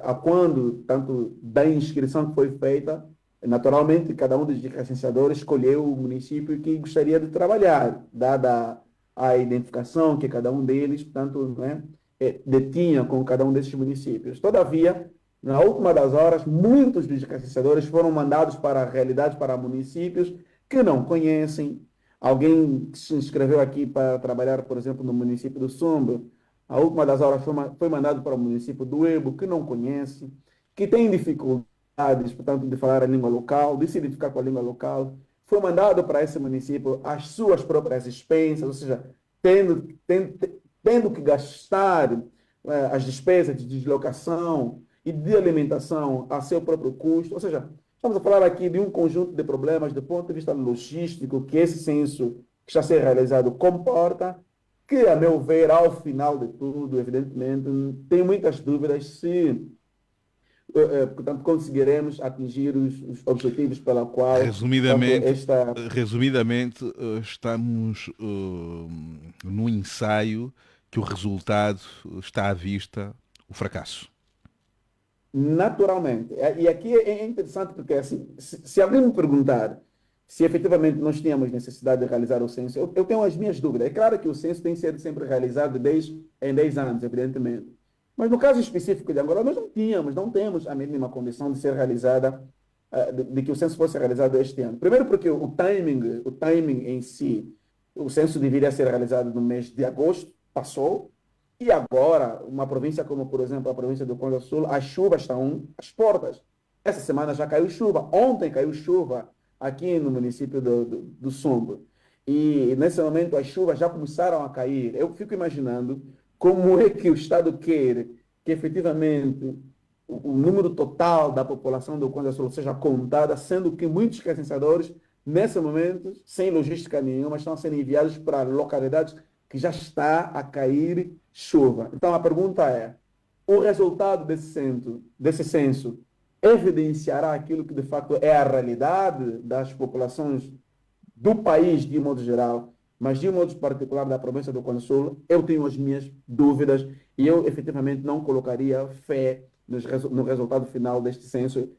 a quando, tanto da inscrição que foi feita, naturalmente, cada um dos recenseadores escolheu o município que gostaria de trabalhar, dada a identificação que cada um deles, portanto, né, detinha com cada um desses municípios. Todavia, na última das horas, muitos dos recenseadores foram mandados para a realidade, para municípios que não conhecem. Alguém que se inscreveu aqui para trabalhar, por exemplo, no município do Sumba, a última das horas foi mandado para o município do Ebo, que não conhece, que tem dificuldades, portanto, de falar a língua local, de se identificar com a língua local. Foi mandado para esse município as suas próprias expensas, ou seja, tendo que gastar as despesas de deslocação e de alimentação a seu próprio custo. Ou seja, estamos a falar aqui de um conjunto de problemas do ponto de vista logístico que esse censo que está a ser realizado comporta, que, a meu ver, ao final de tudo, evidentemente, tem muitas dúvidas se portanto, conseguiremos atingir os objetivos pela qual, portanto, Resumidamente, esta... resumidamente, estamos no ensaio que o resultado está à vista, o fracasso. Naturalmente. E aqui é interessante porque, assim, se alguém me perguntar se efetivamente nós tínhamos necessidade de realizar o censo, eu tenho as minhas dúvidas. É claro que o censo tem sido sempre realizado em 10 anos, evidentemente. Mas no caso específico de Angola, nós não temos a mínima condição de ser realizada, de que o censo fosse realizado este ano. Primeiro porque o timing em si, o censo deveria ser realizado no mês de agosto, passou, e agora, uma província como, por exemplo, a província do Congo Sul, as chuvas estão às portas. Essa semana já caiu chuva. Ontem caiu chuva aqui no município do Sumbo. E nesse momento as chuvas já começaram a cair. Eu fico imaginando como é que o Estado quer que efetivamente o número total da população do Congo Sul seja contada, sendo que muitos recenseadores, nesse momento, sem logística nenhuma, estão sendo enviados para localidades que já está a cair chuva. Então a pergunta é: o resultado desse censo evidenciará aquilo que de facto é a realidade das populações do país de um modo geral, mas de um modo particular da província do Congo Sul? Eu tenho as minhas dúvidas e eu efetivamente não colocaria fé no resultado final deste censo,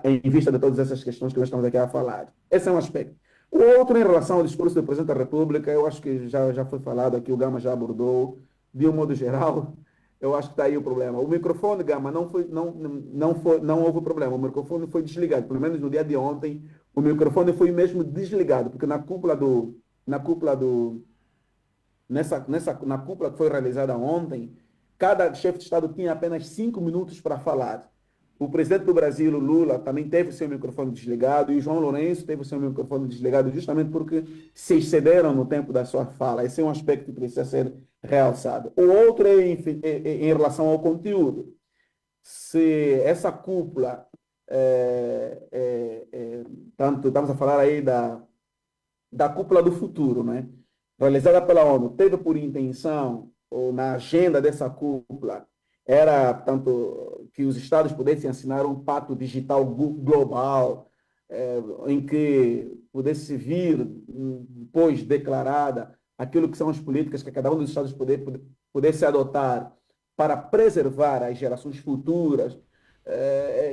em vista de todas essas questões que nós estamos aqui a falar. Esse é um aspecto. O outro, em relação ao discurso do presidente da República, eu acho que já foi falado aqui, o Gama já abordou, de um modo geral, eu acho que está aí o problema. O microfone, Gama, não houve problema, o microfone foi desligado, pelo menos no dia de ontem, o microfone foi mesmo desligado, porque na cúpula que foi realizada ontem, cada chefe de Estado tinha apenas 5 minutos para falar. O presidente do Brasil, o Lula, também teve o seu microfone desligado, e o João Lourenço teve o seu microfone desligado justamente porque se excederam no tempo da sua fala. Esse é um aspecto que precisa ser realçado. O outro é em relação ao conteúdo. Se essa cúpula, tanto estamos a falar aí da cúpula do futuro, né? Realizada pela ONU, teve por intenção, ou na agenda dessa cúpula, era, portanto, que os Estados pudessem assinar um pacto digital global, em que pudesse vir, depois declarada, aquilo que são as políticas que cada um dos Estados pudesse adotar para preservar as gerações futuras.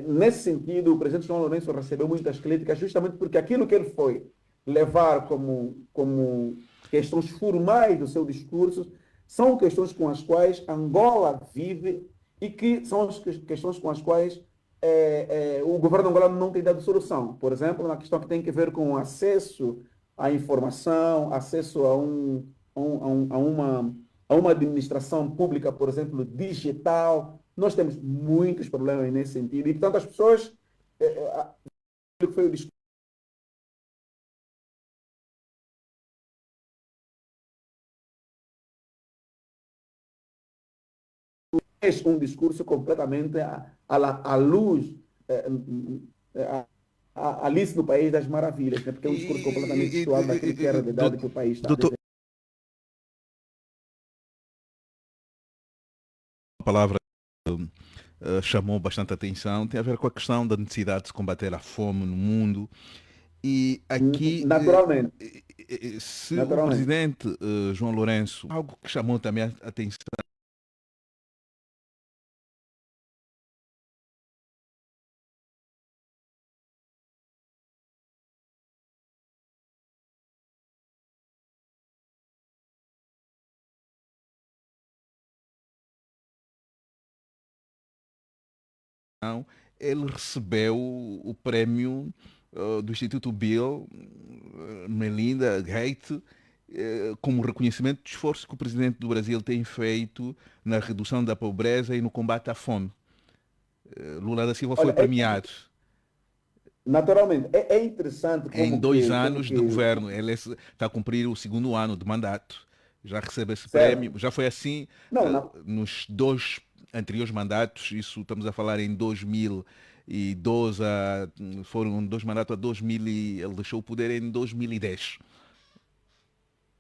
Nesse sentido, o presidente João Lourenço recebeu muitas críticas, justamente porque aquilo que ele foi levar como questões formais do seu discurso são questões com as quais Angola vive e que são as questões com as quais o governo angolano não tem dado solução. Por exemplo, na questão que tem a ver com acesso à informação, acesso a uma administração pública, por exemplo, digital. Nós temos muitos problemas nesse sentido. E, portanto, as pessoas... que foi o discurso um discurso completamente à luz, Alice no País das Maravilhas, né? Porque é um discurso completamente destoado daquilo que é a realidade que o país está a Doutor, viver. a palavra chamou bastante atenção, tem a ver com a questão da necessidade de se combater a fome no mundo. E aqui, Naturalmente, se o naturalmente. presidente João Lourenço, algo que chamou também a atenção, ele recebeu o prémio do Instituto Bill, Melinda Gates, como reconhecimento do esforço que o presidente do Brasil tem feito na redução da pobreza e no combate à fome. Lula da Silva foi Olha, premiado naturalmente, é interessante em como dois que, como anos de que, governo. Ele está a cumprir o segundo ano de mandato. Já recebe esse prémio. certo? Já foi assim Não, nos dois anteriores mandatos. Isso estamos a falar em 2012. Foram dois mandatos a 2000 ele deixou o poder em 2010.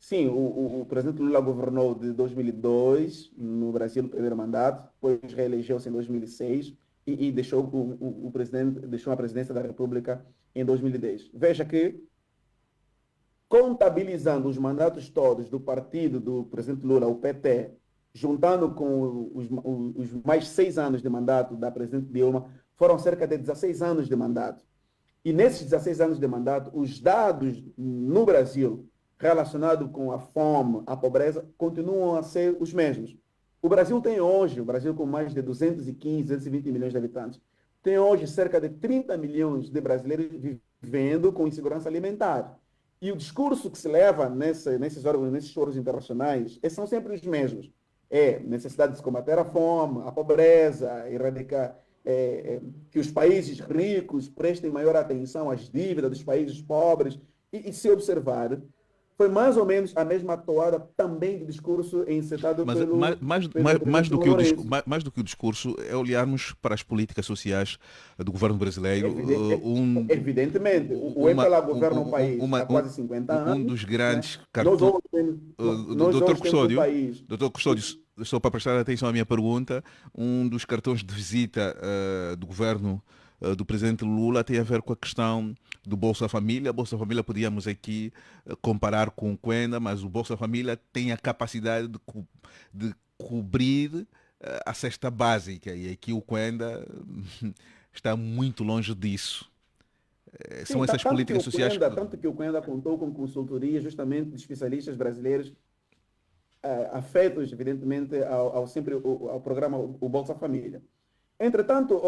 sim, o presidente Lula governou de 2002 no Brasil, o primeiro mandato, depois reelegeu-se em 2006. e deixou o presidente, deixou a presidência da República em 2010. Veja que, contabilizando os mandatos todos do partido do presidente Lula, o PT, juntando com os mais 6 anos de mandato da presidente Dilma, foram cerca de 16 anos de mandato. E nesses 16 anos de mandato, os dados no Brasil relacionados com a fome, a pobreza, continuam a ser os mesmos. O Brasil tem hoje, o Brasil com mais de 215, 220 milhões de habitantes, tem hoje cerca de 30 milhões de brasileiros vivendo com insegurança alimentar. E o discurso que se leva nesses foros internacionais são sempre os mesmos. É necessidade de se combater a fome, a pobreza, erradicar, que os países ricos prestem maior atenção às dívidas dos países pobres. E se observar, foi mais ou menos a mesma toada também de discurso encetado Mas pelo mais do presidente que Lourenço. mais do que o discurso é olharmos para as políticas sociais do governo brasileiro. Evidentemente, o Uma, MPLA governa o país uma, há quase 50 um anos, dos né? grandes Nós cartões. hoje temos, nós hoje temos um país. Doutor Custódio, só para prestar atenção à minha pergunta, um dos cartões de visita do governo do presidente Lula tem a ver com a questão do Bolsa Família. Bolsa Família podíamos aqui comparar com o Quenda, mas o Bolsa Família tem a capacidade de cobrir a cesta básica e aqui o Quenda está muito longe disso. Sim, São essas políticas sociais. Tanto que o Quenda contou com consultoria justamente de especialistas brasileiros afetos, evidentemente, ao programa o Bolsa Família. Entretanto,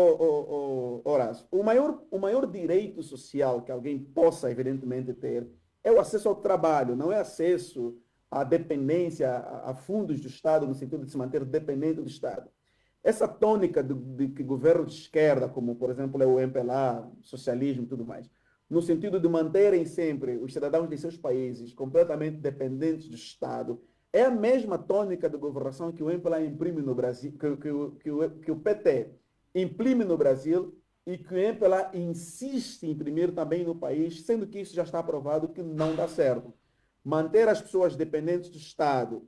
Horácio, o maior direito social que alguém possa, evidentemente, ter é o acesso ao trabalho, não é acesso à dependência, a fundos do Estado, no sentido de se manter dependente do Estado. Essa tônica de que governo de esquerda, como, por exemplo, é o MPLA, socialismo e tudo mais, no sentido de manterem sempre os cidadãos de seus países completamente dependentes do Estado, é a mesma tônica de governação que o MPLA imprime no Brasil, que o PT imprime no Brasil e que o MPLA insiste em imprimir também no país, sendo que isso já está provado que não dá certo. Manter as pessoas dependentes do Estado,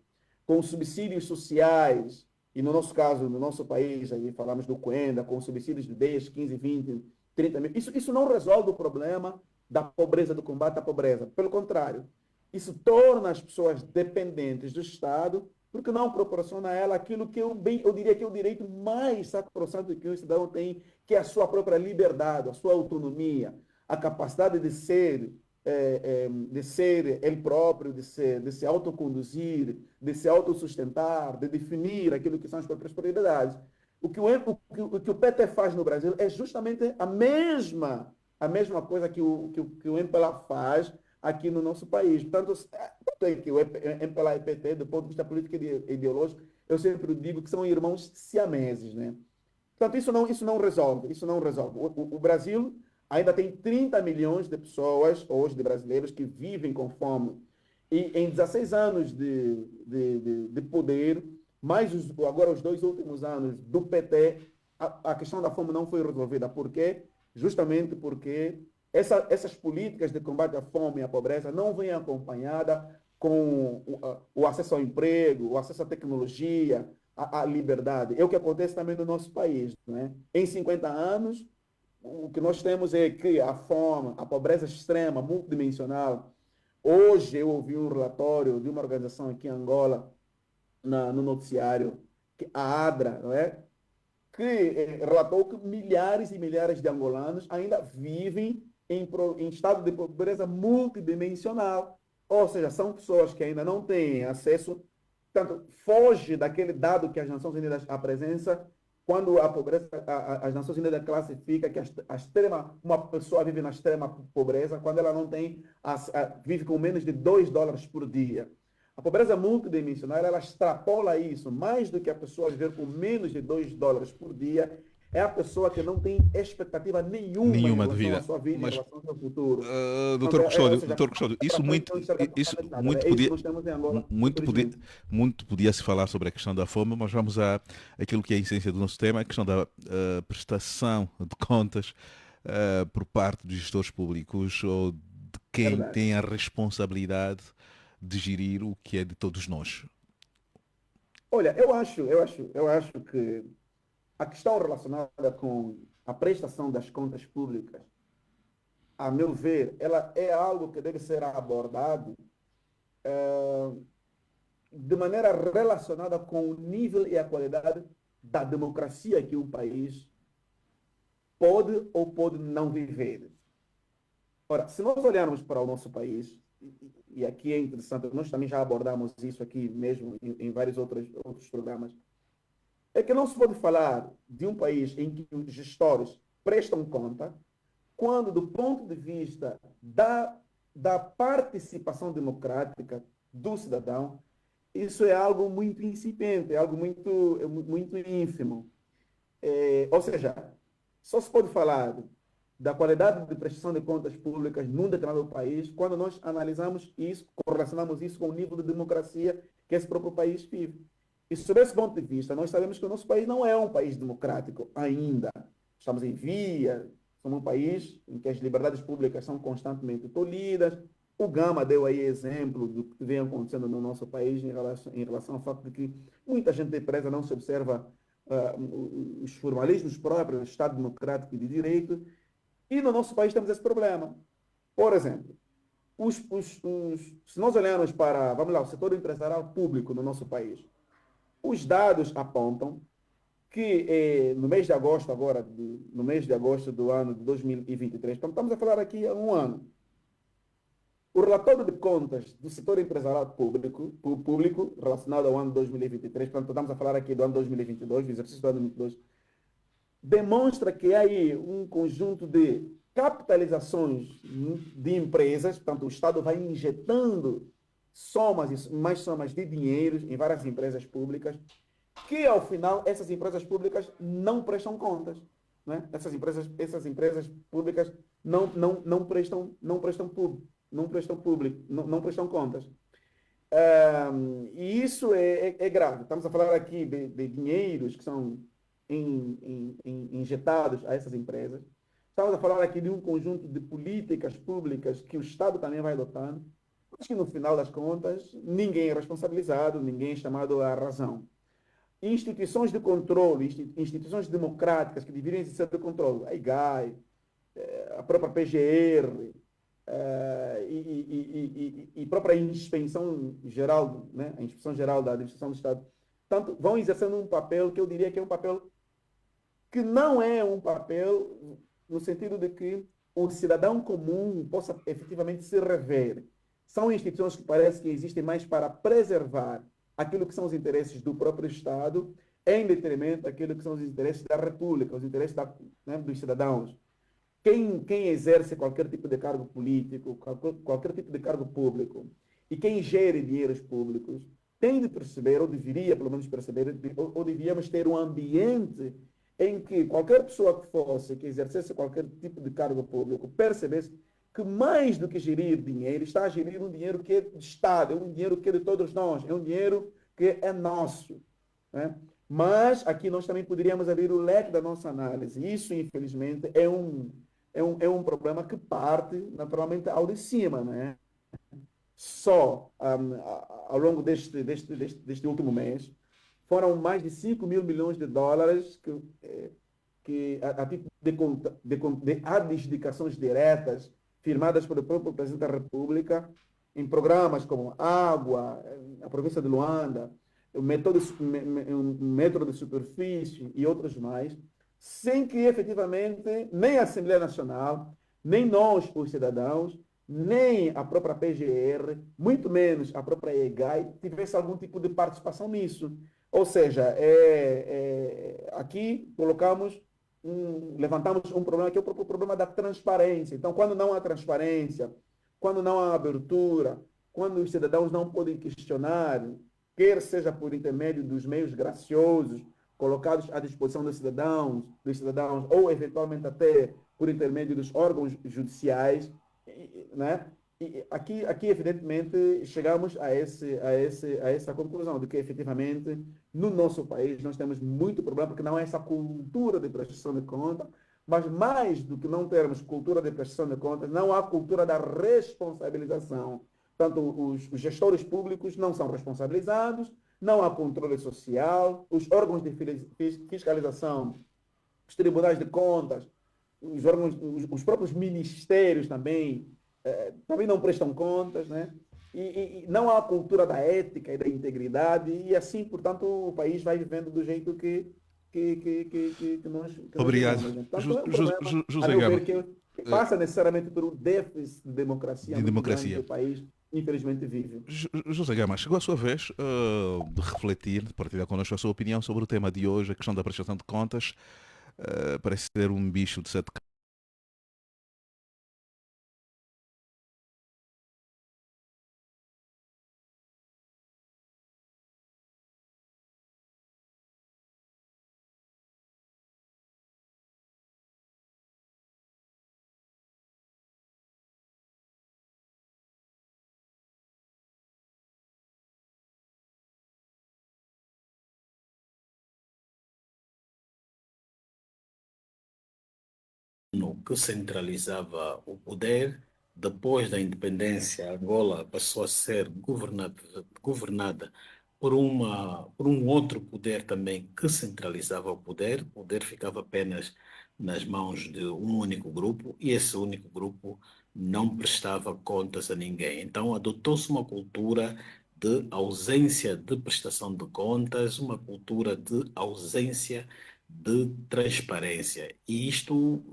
com subsídios sociais, e no nosso caso, no nosso país, aí falamos do Quenda, com subsídios de 10, 15, 20, 30 mil, isso não resolve o problema da pobreza, do combate à pobreza. Pelo contrário, isso torna as pessoas dependentes do Estado, porque não proporciona a ela aquilo que eu diria que é o direito mais sacrosanto que o cidadão tem, que é a sua própria liberdade, a sua autonomia, a capacidade de ser ele próprio, de se autoconduzir, de se autossustentar, de definir aquilo que são as próprias prioridades. O que o PT faz no Brasil é justamente a mesma coisa que o MPLA faz aqui no nosso país. Portanto, é que o MPLA e o PT, do ponto de vista político e ideológico, eu sempre digo que são irmãos siameses, né? Portanto, isso não resolve. O Brasil ainda tem 30 milhões de pessoas, hoje, de brasileiros, que vivem com fome. E em 16 anos de poder, mais agora os 2 últimos anos do PT, a questão da fome não foi resolvida. Por quê? Justamente porque essas políticas de combate à fome e à pobreza não vêm acompanhadas com o acesso ao emprego, o acesso à tecnologia, à liberdade. É o que acontece também no nosso país, né? Em 50 anos, o que nós temos é que a fome, a pobreza extrema, multidimensional. Hoje eu ouvi um relatório de uma organização aqui em Angola, no noticiário, a ADRA, não é? Que relatou que milhares e milhares de angolanos ainda vivem em estado de pobreza multidimensional. Ou seja, são pessoas que ainda não têm acesso, tanto foge daquele dado que as Nações Unidas apresentam, quando a pobreza, as Nações Unidas classifica que uma pessoa vive na extrema pobreza quando ela não tem, vive com menos de $2 por dia. A pobreza multidimensional, ela extrapola isso, mais do que a pessoa viver com menos de $2 por dia, é a pessoa que não tem expectativa nenhuma em Nenhuma de relação à vida. sua vida, em Mas, relação ao seu futuro. doutor Ou Custódio, seja, doutor Custódio, isso muito, isso muito é isso que podia, nós temos em Angola, muito podia, infelizmente. muito podia se falar sobre a questão da fome, mas vamos àquilo que é a essência do nosso tema, a questão da prestação de contas por parte dos gestores públicos ou de É quem verdade. tem a responsabilidade de gerir o que é de todos nós. Olha, eu acho que a questão relacionada com a prestação das contas públicas, a meu ver, ela é algo que deve ser abordado de maneira relacionada com o nível e a qualidade da democracia que um país pode ou pode não viver. Ora, se nós olharmos para o nosso país, e aqui é interessante, nós também já abordamos isso aqui mesmo em vários outros programas, é que não se pode falar de um país em que os gestores prestam conta quando, do ponto de vista da participação democrática do cidadão, isso é algo muito incipiente, é algo muito ínfimo. Ou seja, só se pode falar da qualidade de prestação de contas públicas num determinado país quando nós analisamos isso, correlacionamos isso com o nível de democracia que esse próprio país vive. E sob esse ponto de vista, nós sabemos que o nosso país não é um país democrático ainda. Estamos em via, somos um país em que as liberdades públicas são constantemente tolhidas. O Gama deu aí exemplo do que vem acontecendo no nosso país em relação ao fato de que muita gente é presa, não se observa os formalismos próprios do Estado Democrático e de Direito. E no nosso país temos esse problema. Por exemplo, se nós olharmos para, vamos lá, o setor empresarial público no nosso país, os dados apontam que no mês de agosto agora, no mês de agosto do ano de 2023, então estamos a falar aqui há um ano, o relatório de contas do setor empresarial público relacionado ao ano 2023, portanto estamos a falar aqui do ano 2022, do exercício do ano 2022, demonstra que há aí um conjunto de capitalizações de empresas, portanto o Estado vai injetando mais somas de dinheiro em várias empresas públicas, que ao final essas empresas públicas não prestam contas, né? Essas empresas públicas não prestam contas. E isso é grave. Estamos a falar aqui de dinheiros que são injetados a essas empresas. Estamos a falar aqui de um conjunto de políticas públicas que o Estado também vai adotando, mas que no final das contas ninguém é responsabilizado, ninguém é chamado à razão. Instituições de controle, instituições democráticas que deveriam exercer de controle, a IGAI, a própria PGR, e própria inspeção geral, né? A inspeção geral da administração do Estado, tanto vão exercendo um papel que eu diria que é um papel que não é um papel no sentido de que o cidadão comum possa efetivamente se rever. São instituições que parece que existem mais para preservar aquilo que são os interesses do próprio Estado, em detrimento daquilo que são os interesses da República, os interesses dos cidadãos. Quem exerce qualquer tipo de cargo político, qualquer tipo de cargo público, e quem gere dinheiros públicos, tem de perceber, ou deveria pelo menos perceber, ou devíamos ter um ambiente em que qualquer pessoa que exercesse qualquer tipo de cargo público, percebesse que mais do que gerir dinheiro, está a gerir um dinheiro que é de Estado, é um dinheiro que é de todos nós, é um dinheiro que é nosso, né? Mas aqui nós também poderíamos abrir o leque da nossa análise. Isso, infelizmente, é um problema que parte naturalmente ao de cima, né? Só ao longo deste último mês, foram mais de 5 mil milhões de dólares que a título de adjudicações diretas firmadas pelo próprio presidente da República em programas como água, a província de Luanda, o metro de superfície e outros mais, sem que efetivamente nem a Assembleia Nacional, nem nós, os cidadãos, nem a própria PGR, muito menos a própria EGAI, tivesse algum tipo de participação nisso. Ou seja, aqui levantamos um problema que é o próprio problema da transparência. Então, quando não há transparência, quando não há abertura, quando os cidadãos não podem questionar, quer seja por intermédio dos meios graciosos colocados à disposição dos cidadãos, ou eventualmente até por intermédio dos órgãos judiciais, né? E aqui, evidentemente, chegamos a essa conclusão de que, efetivamente, no nosso país, nós temos muito problema, porque não é essa cultura de prestação de contas, mas mais do que não termos cultura de prestação de contas, não há cultura da responsabilização. Portanto, os gestores públicos não são responsabilizados, não há controle social, os órgãos de fiscalização, os tribunais de contas, os órgãos, os próprios ministérios também, também não prestam contas, né? E não há a cultura da ética e da integridade, e assim, portanto, o país vai vivendo do jeito que nós Obrigado. vivemos. Portanto, é um problema, a José meu Gama, ver, que passa necessariamente por um déficit de democracia de muito grande que democracia. o país, infelizmente, vive. José Gama, chegou a sua vez de refletir, de partilhar connosco a sua opinião sobre o tema de hoje, a questão da prestação de contas. Parece ser um bicho de sete. Que centralizava o poder. Depois da independência, Angola passou a ser governada por um outro poder também que centralizava o poder. O poder ficava apenas nas mãos de um único grupo e esse único grupo não prestava contas a ninguém. Então, adotou-se uma cultura de ausência de prestação de contas, uma cultura de ausência de transparência. E isto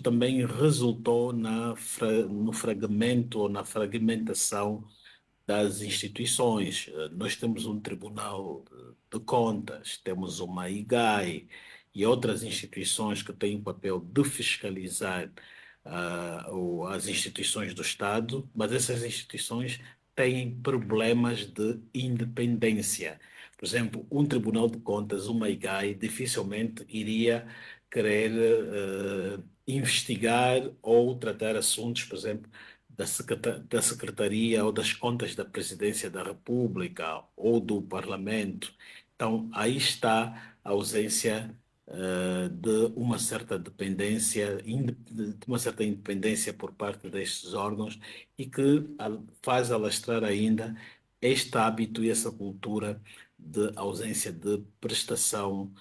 também resultou no fragmento ou na fragmentação das instituições. Nós temos um Tribunal de Contas, temos uma IGAI e outras instituições que têm o papel de fiscalizar as instituições do Estado, mas essas instituições têm problemas de independência. Por exemplo, um Tribunal de Contas, uma IGAI, dificilmente iria querer investigar ou tratar assuntos, por exemplo, da Secretaria ou das contas da Presidência da República ou do Parlamento. Então, aí está a ausência de uma certa dependência, de uma certa independência por parte destes órgãos e que faz alastrar ainda este hábito e essa cultura de ausência de prestação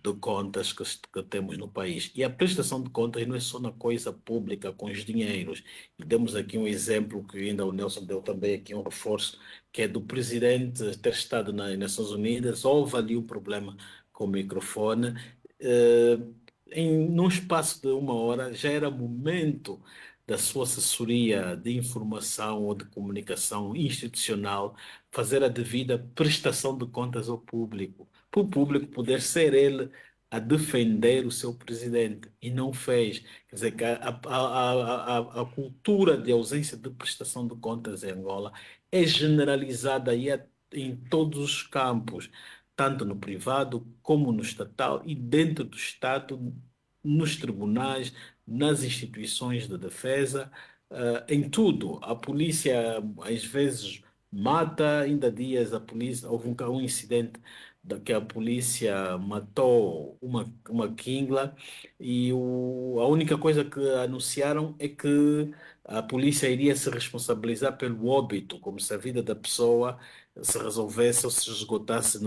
de contas que temos no país. E a prestação de contas não é só na coisa pública, com os dinheiros. E demos aqui um exemplo que ainda o Nelson deu também aqui um reforço, que é do presidente ter estado nas Nações Unidas. Houve ali um problema com o microfone. eh, Num espaço de uma hora já era momento da sua assessoria de informação ou de comunicação institucional fazer a devida prestação de contas ao público, para o público poder ser ele a defender o seu presidente, e não fez. Quer dizer, que a cultura de ausência de prestação de contas em Angola é generalizada aí em todos os campos, tanto no privado como no estatal e dentro do Estado, nos tribunais, nas instituições de defesa, em tudo. A polícia, às vezes, mata. Ainda há dias, a polícia, houve um incidente que a polícia matou uma quingla e a única coisa que anunciaram é que a polícia iria se responsabilizar pelo óbito, como se a vida da pessoa se resolvesse ou se esgotasse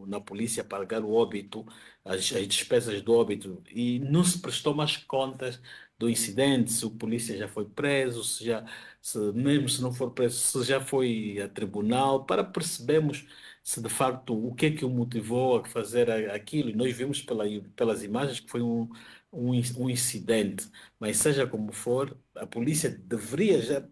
na polícia pagar o óbito, as despesas do óbito, e não se prestou mais contas do incidente, se o polícia já foi preso, mesmo se não for preso, se já foi a tribunal, para percebermos se de facto o que é que o motivou a fazer aquilo. E nós vimos pelas imagens que foi um incidente, mas seja como for, a polícia deveria já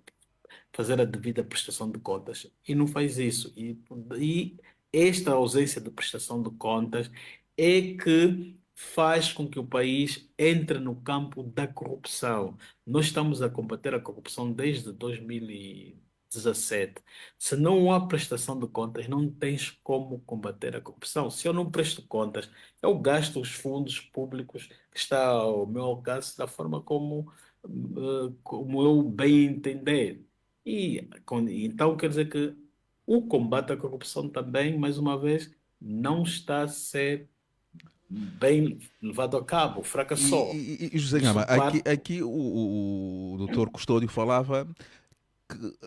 fazer a devida prestação de contas e não faz isso. E esta ausência de prestação de contas é que faz com que o país entre no campo da corrupção. Nós estamos a combater a corrupção desde 2017. Se não há prestação de contas, não tens como combater a corrupção. Se eu não presto contas, eu gasto os fundos públicos que está ao meu alcance da forma como eu bem entender. Então quer dizer que o combate à corrupção também, mais uma vez, não está a ser bem levado a cabo, fracassou. José Gama, Isso parte. aqui o doutor Custódio falava que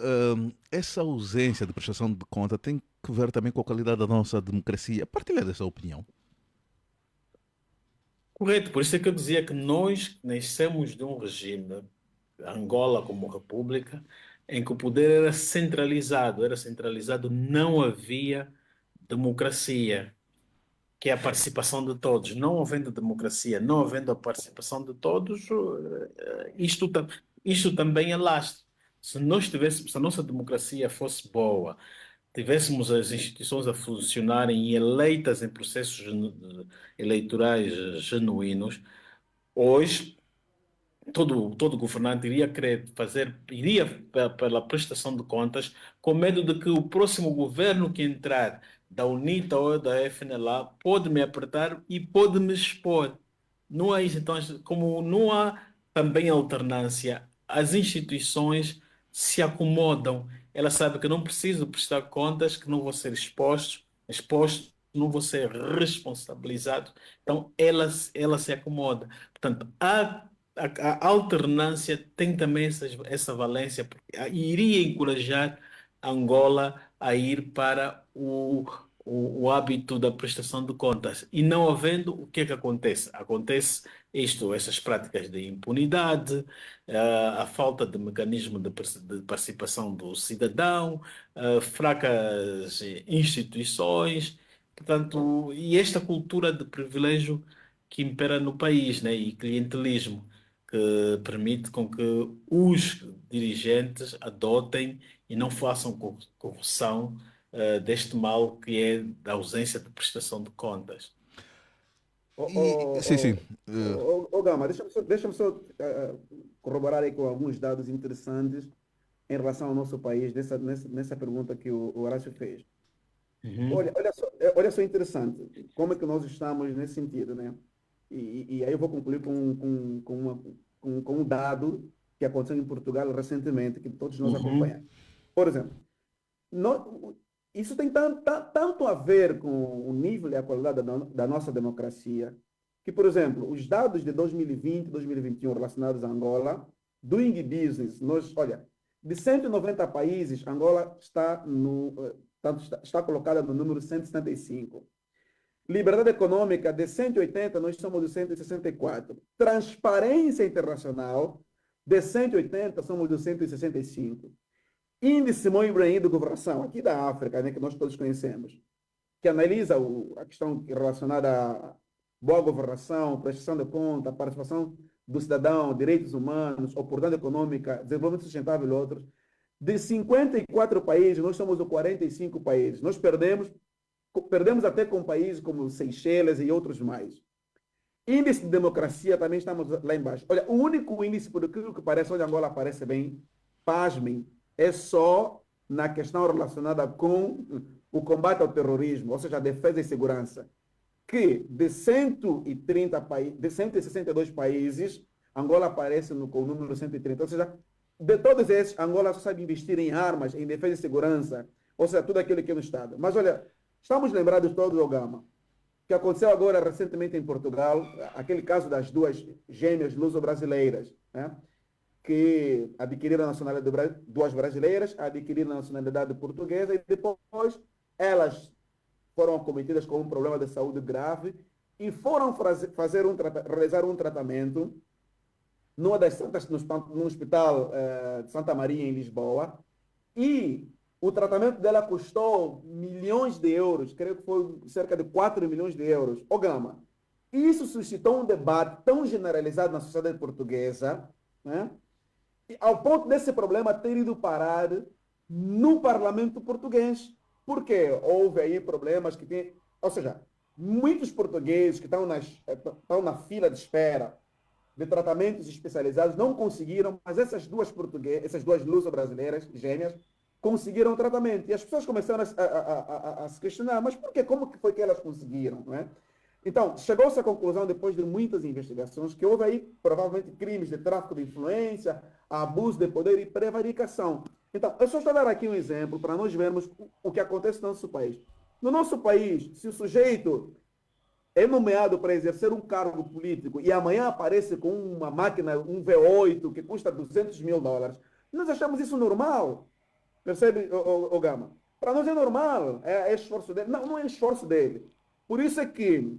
essa ausência de prestação de conta tem que ver também com a qualidade da nossa democracia. Partilha dessa opinião. Correto, por isso é que eu dizia que nós nascemos de um regime, Angola como república, em que o poder era centralizado, não havia democracia, que é a participação de todos. Não havendo democracia, não havendo a participação de todos, isto também é lastro. Se nós tivéssemos, se a nossa democracia fosse boa, tivéssemos as instituições a funcionarem e eleitas em processos eleitorais genuínos, hoje todo governante iria querer fazer, iria pela prestação de contas, com medo de que o próximo governo que entrar, da UNITA ou da FNLA, pode me apertar e pode me expor. Não há isso. Então, como não há também alternância, as instituições se acomodam. Ela sabe que não preciso prestar contas, que não vou ser exposto, não vou ser responsabilizado. Então, ela se acomoda. Portanto, a alternância tem também essa valência, porque iria encorajar Angola a ir para o hábito da prestação de contas. E não havendo, o que é que acontece? Acontece isto, essas práticas de impunidade, a falta de mecanismo de participação do cidadão, fracas instituições, portanto, e esta cultura de privilégio que impera no país, né? E clientelismo que permite com que os dirigentes adotem e não façam corrupção deste mal que é da ausência de prestação de contas. Sim, sim. Gama, deixa-me só corroborar aí com alguns dados interessantes em relação ao nosso país, nessa pergunta que o Horácio fez. Uhum, Olha só interessante, como é que nós estamos nesse sentido, né? E aí eu vou concluir com um dado que aconteceu em Portugal recentemente, que todos nós uhum, acompanhamos. Por exemplo, isso tem tanto a ver com o nível e a qualidade da nossa democracia, que, por exemplo, os dados de 2020 e 2021 relacionados a Angola, Doing Business, olha, de 190 países, Angola está colocada no número 175. Liberdade econômica, de 180, nós somos de 164. Transparência internacional, de 180, somos de 165. Índice Moibraim de Governação, aqui da África, né, que nós todos conhecemos, que analisa a questão relacionada à boa governação, prestação de conta, participação do cidadão, direitos humanos, oportunidade econômica, desenvolvimento sustentável e outros. De 54 países, nós somos de 45 países. Nós perdemos até com países como Seychelles e outros mais. Índice de democracia, também estamos lá embaixo. Olha, o único índice, por aquilo que parece, onde Angola aparece bem, pasmem, é só na questão relacionada com o combate ao terrorismo, ou seja, a defesa e segurança, que de 162 países, Angola aparece com o número 130. Ou seja, de todos esses, Angola só sabe investir em armas, em defesa e segurança, ou seja, tudo aquilo que é no Estado. Mas olha, estamos lembrados todos do Gama, que aconteceu agora recentemente em Portugal, aquele caso das duas gêmeas luso-brasileiras, né? Que adquiriram a nacionalidade, duas brasileiras, adquiriram a nacionalidade portuguesa e depois elas foram acometidas com um problema de saúde grave e foram realizar um tratamento numa das santas, no hospital de Santa Maria, em Lisboa, e o tratamento dela custou milhões de euros, creio que foi cerca de 4 milhões de euros. O Gama, isso suscitou um debate tão generalizado na sociedade portuguesa, né? Ao ponto desse problema ter ido parar no parlamento português. Porque houve aí problemas que tem, ou seja, muitos portugueses que estão na fila de espera de tratamentos especializados não conseguiram, mas essas duas luso-brasileiras gêmeas conseguiram tratamento. E as pessoas começaram a se questionar, mas por quê? Como que foi que elas conseguiram? Não é? Então, chegou-se à conclusão, depois de muitas investigações, que houve aí provavelmente crimes de tráfico de influência, abuso de poder e prevaricação. Então, eu só estou a dar aqui um exemplo para nós vermos o que acontece no nosso país. No nosso país, se o sujeito é nomeado para exercer um cargo político e amanhã aparece com uma máquina, um V8, que custa 200 mil dólares, Nós achamos isso normal. Percebe, o Gama? Para nós é normal, é esforço dele. Não, não é esforço dele. Por isso é que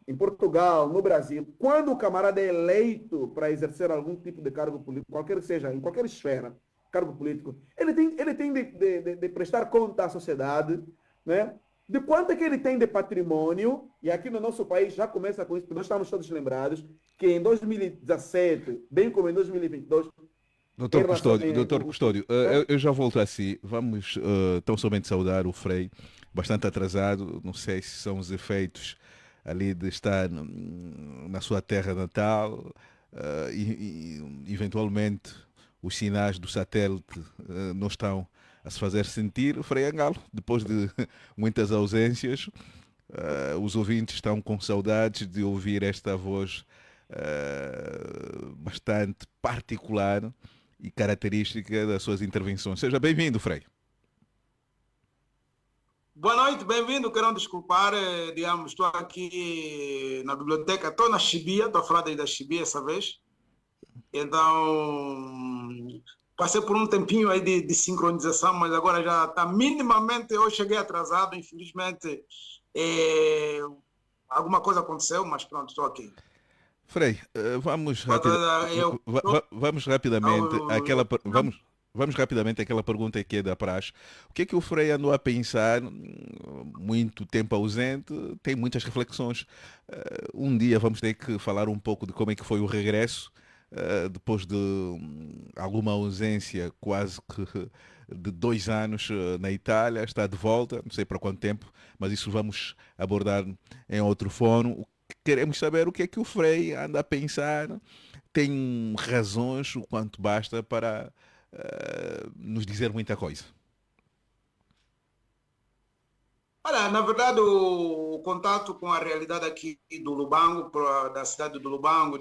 em Portugal, no Brasil, quando o camarada é eleito para exercer algum tipo de cargo político, qualquer que seja, em qualquer esfera, cargo político, ele tem de prestar conta à sociedade, né? De quanto é que ele tem de patrimônio, e aqui no nosso país já começa com isso, porque nós estamos todos lembrados que em 2017, bem como em 2022, em relação, Doutor Custódio, né? eu já volto a si. Vamos tão somente saudar o Frei, bastante atrasado. Não sei se são os efeitos ali de estar na sua terra natal e eventualmente os sinais do satélite não estão a se fazer sentir. Frei Angalo, depois de muitas ausências, os ouvintes estão com saudades de ouvir esta voz bastante particular e característica das suas intervenções. Seja bem-vindo, Frei. Boa noite, bem-vindo. Quero desculpar, digamos, estou aqui na biblioteca, estou na Chibia, estou a falar da Chibia essa vez. Então, passei por um tempinho aí de sincronização, mas agora já está minimamente. Eu cheguei atrasado, infelizmente, alguma coisa aconteceu, mas pronto, estou aqui. Frei, vamos rapidamente vamos rapidamente àquela pergunta que é da praxe. O que é que o Frei andou a pensar? Muito tempo ausente, tem muitas reflexões. Um dia vamos ter que falar um pouco de como é que foi o regresso, depois de alguma ausência quase que de 2 anos na Itália, está de volta, não sei para quanto tempo, mas isso vamos abordar em outro fórum. Queremos saber o que é que o Frei anda a pensar. Tem razões o quanto basta para nos dizer muita coisa. Olha, na verdade, o contato com a realidade aqui do Lubango, da cidade do Lubango,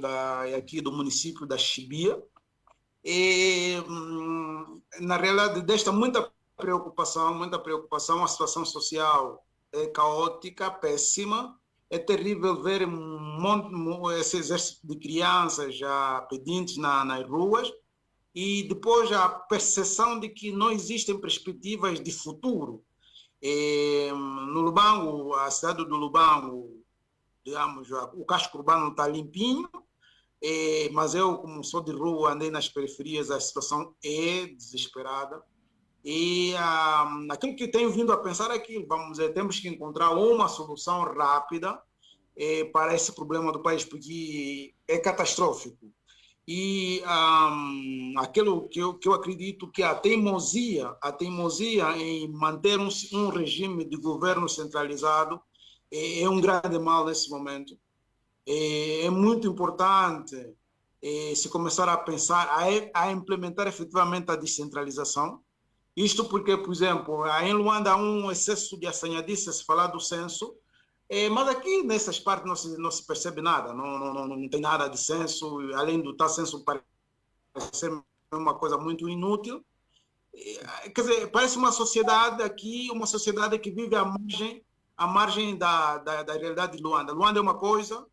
e aqui do município da Chibia, na realidade, desta muita preocupação, a situação social é caótica, péssima. É terrível ver esse exército de crianças já pedintes nas ruas e depois a percepção de que não existem perspectivas de futuro. No Lubango, a cidade do Lubango, digamos, o casco urbano está limpinho, mas eu, como sou de rua, andei nas periferias, a situação é desesperada. E aquilo que tenho vindo a pensar é que temos que encontrar uma solução rápida para esse problema do país, porque é catastrófico. E aquilo que eu acredito que a teimosia em manter um regime de governo centralizado é um grande mal nesse momento. É muito importante se começar a pensar, a implementar efetivamente a descentralização. Isto porque, por exemplo, em Luanda há um excesso de assanhadice se falar do censo, mas aqui nessas partes não se percebe nada, não tem nada de censo, além do tal censo parecer uma coisa muito inútil. Quer dizer, parece uma sociedade aqui, uma sociedade que vive à margem da realidade de Luanda. Luanda é uma coisa,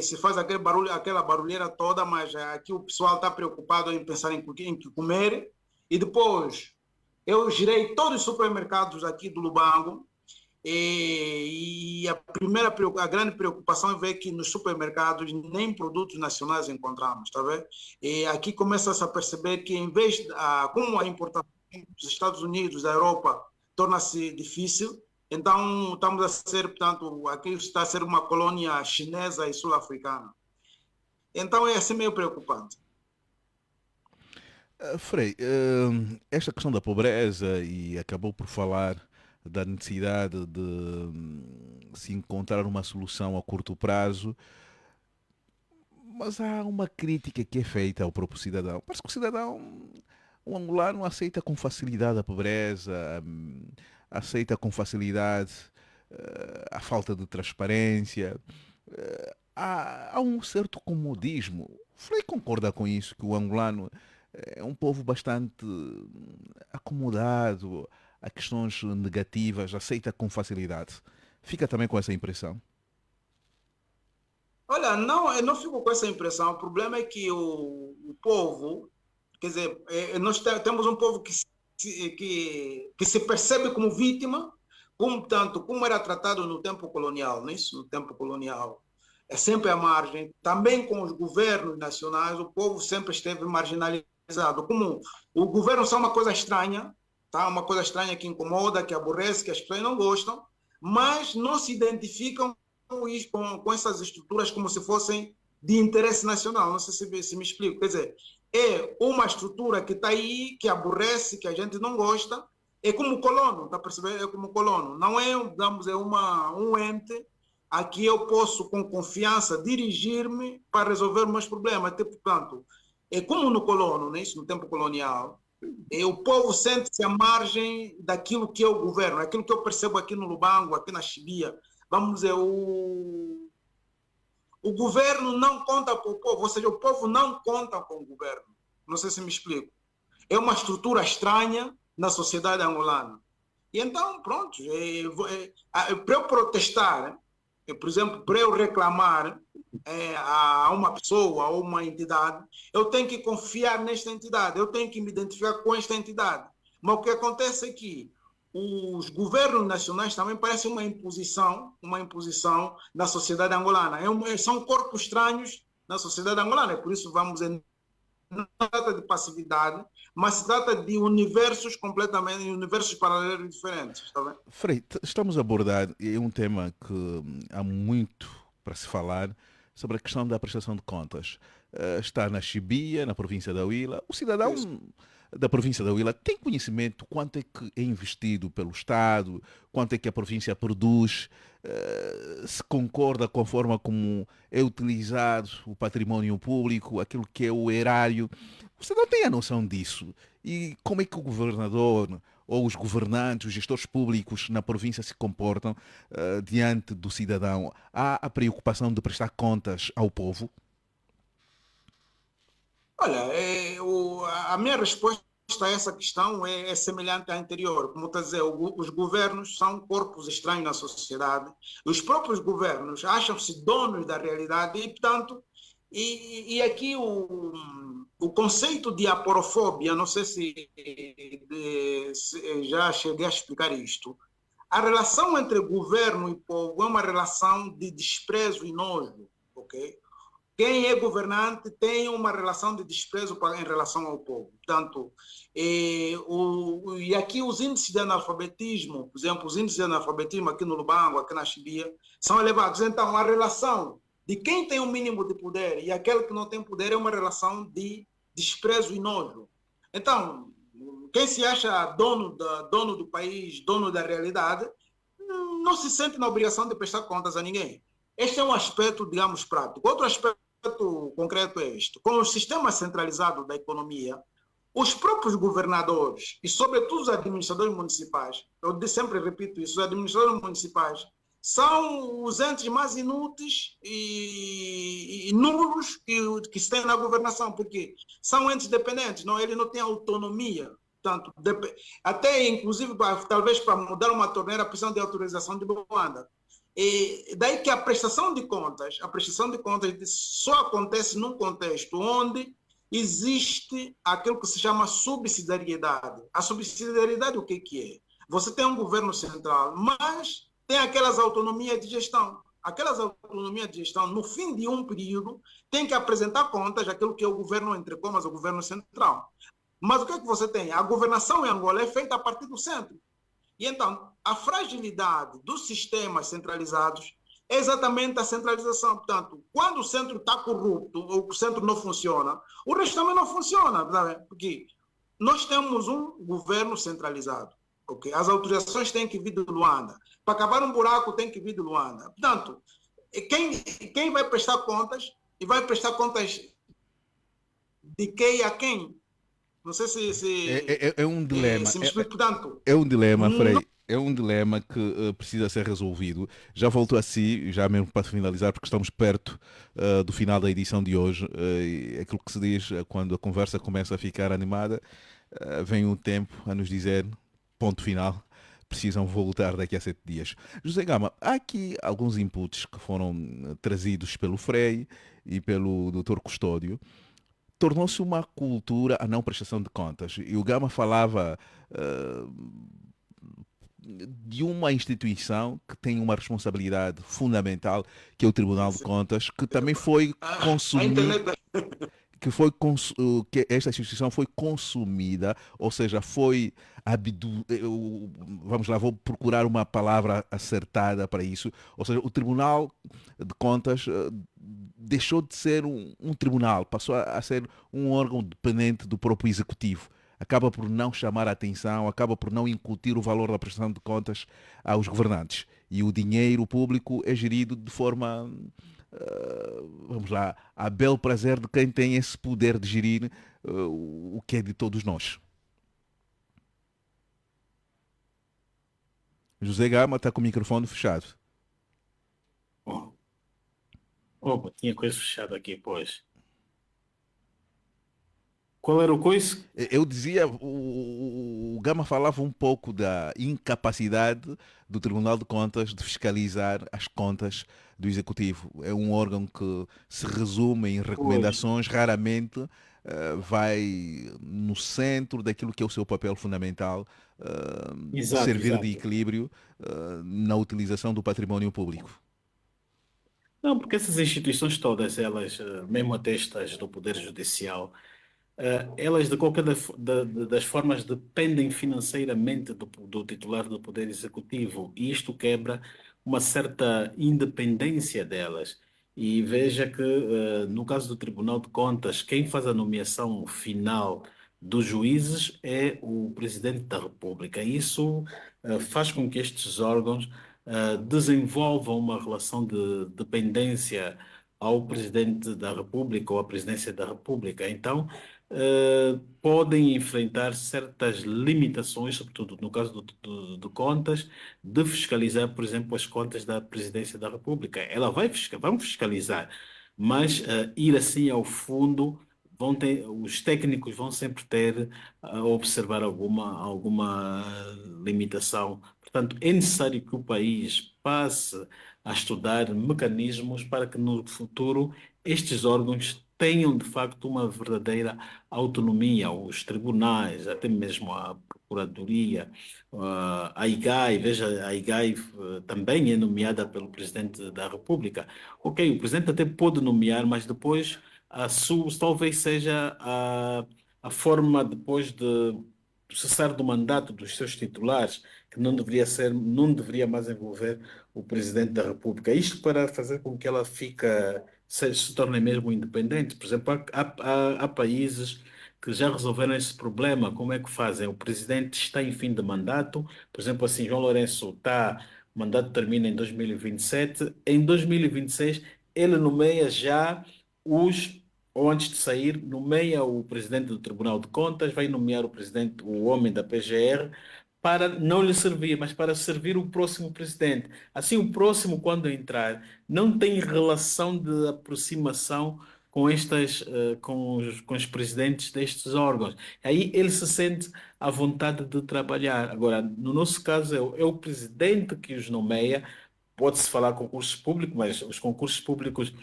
se faz aquela barulheira toda, mas aqui o pessoal está preocupado em pensar em que comer, e depois eu girei todos os supermercados aqui do Lubango e a grande preocupação é ver que nos supermercados nem produtos nacionais encontramos, tá vendo? E aqui começa-se a perceber que em vez como a importação dos Estados Unidos, da Europa, torna-se difícil, então estamos a ser, portanto, aqui está a ser uma colônia chinesa e sul-africana. Então é assim meio preocupante. Frei, esta questão da pobreza e acabou por falar da necessidade de se encontrar uma solução a curto prazo, mas há uma crítica que é feita ao próprio cidadão. Parece que o cidadão, o angolano, aceita com facilidade a pobreza, aceita com facilidade a falta de transparência, há um certo comodismo. O Frei concorda com isso, que o angolano é um povo bastante acomodado a questões negativas, aceita com facilidade. Fica também com essa impressão? Olha, não, eu não fico com essa impressão. O problema é que o povo Quer dizer, nós temos um povo que se percebe como vítima, como, tanto como era tratado no tempo colonial, não é isso? No tempo colonial. É sempre à margem. Também com os governos nacionais, o povo sempre esteve marginalizado. Como o governo é uma coisa estranha, tá? Uma coisa estranha que incomoda, que aborrece, que as pessoas não gostam, mas não se identificam com essas estruturas como se fossem de interesse nacional. Não sei se me explico. Quer dizer, é uma estrutura que está aí, que aborrece, que a gente não gosta. É como colono, está a perceber? É como colono. Não é, digamos, um ente a que eu posso, com confiança, dirigir-me para resolver meus problemas. Portanto, é como no colono, né? Isso no tempo colonial. O povo sente-se à margem daquilo que é o governo, aquilo que eu percebo aqui no Lubango, aqui na Chibia. Vamos dizer, o governo não conta para o povo, ou seja, o povo não conta com o governo. Não sei se me explico. É uma estrutura estranha na sociedade angolana. E então, pronto, para eu protestar, por exemplo, para eu reclamar a uma pessoa, a uma entidade, eu tenho que confiar nesta entidade, eu tenho que me identificar com esta entidade. Mas o que acontece é que os governos nacionais também parecem uma imposição na sociedade angolana. São corpos estranhos na sociedade angolana. Por isso, vamos dizer, não se trata de passividade, mas se trata de universos paralelos diferentes. Está bem? Frei, estamos a abordar um tema que há muito para se falar sobre a questão da prestação de contas. Está na Chibia, na província da Huila. O cidadão da província da Huila tem conhecimento quanto é que é investido pelo Estado, quanto é que a província produz, se concorda com a forma como é utilizado o património público, aquilo que é o erário. O cidadão tem a noção disso. E como é que o governador ou os governantes, os gestores públicos na província se comportam diante do cidadão? Há a preocupação de prestar contas ao povo? Olha, a minha resposta a essa questão é semelhante à anterior. Como está a dizer, os governos são corpos estranhos na sociedade. Os próprios governos acham-se donos da realidade e, portanto, e aqui o conceito de aporofobia, não sei se já cheguei a explicar isto. A relação entre governo e povo é uma relação de desprezo e nojo, ok? Quem é governante tem uma relação de desprezo em relação ao povo. Portanto, e aqui os índices de analfabetismo, por exemplo, os índices de analfabetismo aqui no Lubango, aqui na Chibia, são elevados. Então, a relação de quem tem o mínimo de poder e aquele que não tem poder é uma relação de desprezo e nojo. Então, quem se acha dono do país, dono da realidade, não se sente na obrigação de prestar contas a ninguém. Este é um aspecto, digamos, prático. Outro aspecto concreto é este. Com o sistema centralizado da economia, os próprios governadores e, sobretudo, os administradores municipais, eu sempre repito isso, os administradores municipais são os entes mais inúteis e nulos que se tem na governação, porque são entes dependentes, não, eles não têm autonomia. Portanto, até, inclusive, talvez para mudar uma torneira, precisam de autorização de banda. E daí que a prestação de contas só acontece num contexto onde existe aquilo que se chama subsidiariedade. A subsidiariedade, o que é? Você tem um governo central, mas tem aquelas autonomias de gestão. Aquelas autonomias de gestão, no fim de um período, tem que apresentar contas daquilo que é o governo, entre comas, o governo central. Mas o que é que você tem? A governação em Angola é feita a partir do centro. E então, a fragilidade dos sistemas centralizados é exatamente a centralização. Portanto, quando o centro está corrupto ou o centro não funciona, o resto também não funciona. Porque nós temos um governo centralizado. Okay? As autorizações têm que vir de Luanda. Para acabar um buraco, tem que vir de Luanda. Portanto, quem vai prestar contas, e vai prestar contas de quem a quem? Não sei se é um dilema. Se me explico, portanto, é um dilema, Frei. É um dilema que precisa ser resolvido. Já volto a si, já mesmo para finalizar, porque estamos perto do final da edição de hoje. Aquilo que se diz quando a conversa começa a ficar animada, vem um tempo a nos dizer ponto final. Precisam voltar daqui a 7 dias. José Gama, há aqui alguns inputs que foram trazidos pelo Frei e pelo Dr. Custódio. tornou-se uma cultura a não prestação de contas. E o Gama falava de uma instituição que tem uma responsabilidade fundamental, que é o Tribunal de Contas, que também foi A consumida, internet. que esta instituição foi consumida, ou seja, foi vamos lá, vou procurar uma palavra acertada para isso, ou seja, o Tribunal de Contas deixou de ser um tribunal, passou a ser um órgão dependente do próprio executivo. Acaba por não chamar a atenção, acaba por não incutir o valor da prestação de contas aos governantes. E o dinheiro público é gerido de forma, vamos lá, a bel prazer de quem tem esse poder de gerir o que é de todos nós. José Gama está com o microfone fechado. Oh, opa, tinha coisa fechada aqui, pois. Qual era o coisa? Eu dizia, o Gama falava um pouco da incapacidade do Tribunal de Contas de fiscalizar as contas do Executivo. É um órgão que se resume em Pois, recomendações, raramente vai no centro daquilo que é o seu papel fundamental, exato, servir de exato. equilíbrio na utilização do património público. Não, porque essas instituições todas, elas, mesmo até estas do Poder Judicial, elas de qualquer das formas dependem financeiramente do titular do Poder Executivo e isto quebra uma certa independência delas. E veja que, no caso do Tribunal de Contas, quem faz a nomeação final dos juízes é o Presidente da República. Isso, faz com que estes órgãos, desenvolvam uma relação de dependência ao Presidente da República ou à Presidência da República. Então, podem enfrentar certas limitações, sobretudo no caso do Contas, de fiscalizar, por exemplo, as contas da Presidência da República. Ela vamos fiscalizar, mas ir assim ao fundo, os técnicos vão sempre ter a observar alguma limitação. Portanto, é necessário que o país passe a estudar mecanismos para que no futuro estes órgãos tenham de facto uma verdadeira autonomia, os tribunais, até mesmo a Procuradoria, a IGAI, veja, a IGAI também é nomeada pelo Presidente da República. Ok, o Presidente até pode nomear, mas depois talvez seja a forma depois de cessar do mandato dos seus titulares, que não deveria mais envolver o Presidente da República. Isto para fazer com que ela se torne mesmo independente. Por exemplo, há países que já resolveram esse problema. Como é que fazem? O Presidente está em fim de mandato, por exemplo, assim, João Lourenço o mandato termina em 2027, em 2026 ele nomeia já ou antes de sair, nomeia o presidente do Tribunal de Contas, vai nomear o homem da PGR, para não lhe servir, mas para servir o próximo presidente. Assim, o próximo, quando entrar, não tem relação de aproximação com os presidentes destes órgãos. Aí ele se sente à vontade de trabalhar. Agora, no nosso caso, é o presidente que os nomeia. Pode-se falar concursos públicos, mas os concursos públicos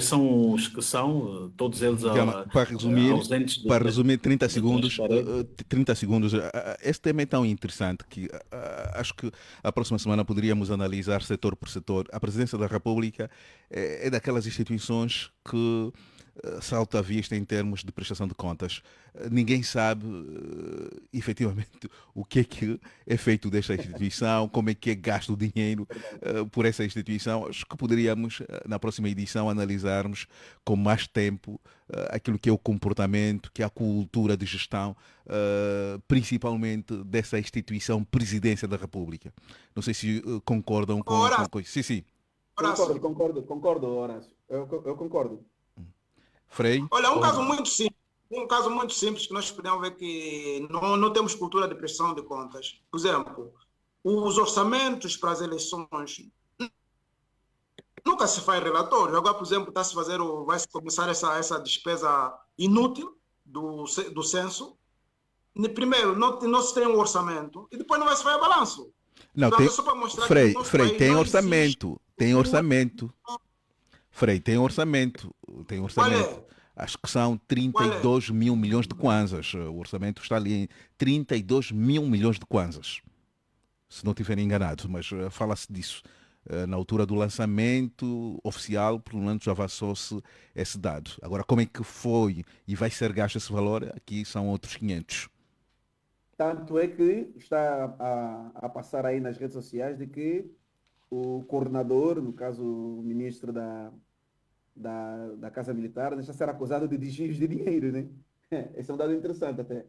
são os que são, todos eles Gama, ausentes para resumir 30 de segundos, transparência. 30 segundos, este tema é tão interessante que acho que a próxima semana poderíamos analisar setor por setor. A Presidência da República é daquelas instituições que salta à vista em termos de prestação de contas. Ninguém sabe efetivamente o que é feito desta instituição, como é que é gasto o dinheiro por essa instituição. Acho que poderíamos, na próxima edição, analisarmos com mais tempo aquilo que é o comportamento, que é a cultura de gestão, principalmente dessa instituição Presidência da República. Não sei se concordam com Horácio, coisa. Sim, sim. Concordo, Horácio. concordo, Horácio. Eu concordo. Frei? Olha, um caso Concordo. muito simples. Um caso muito simples que nós podemos ver que não temos cultura de prestação de contas. Por exemplo, os orçamentos para as eleições nunca se faz relatório. Agora, por exemplo, vai-se começar essa despesa inútil do censo. Primeiro, não se tem um orçamento e depois não vai se fazer balanço. Não, Pronto, é só para mostrar que no Frei, nosso Frei, país tem não existe orçamento, tem uma. orçamento. Frei, tem orçamento, tem Qual orçamento. é? Acho que são Qual é? 32 mil milhões de kwanzas. O orçamento está ali em 32 mil milhões de kwanzas, se não estiver enganado, mas fala-se disso. Na altura do lançamento oficial, pelo menos já avançou-se esse dado. Agora, como é que foi e vai ser gasto esse valor? Aqui são outros 500. Tanto é que está a passar aí nas redes sociais de que o coordenador, no caso o ministro da Casa Militar, está a ser acusado de desvios de dinheiro, né? Esse é um dado interessante até.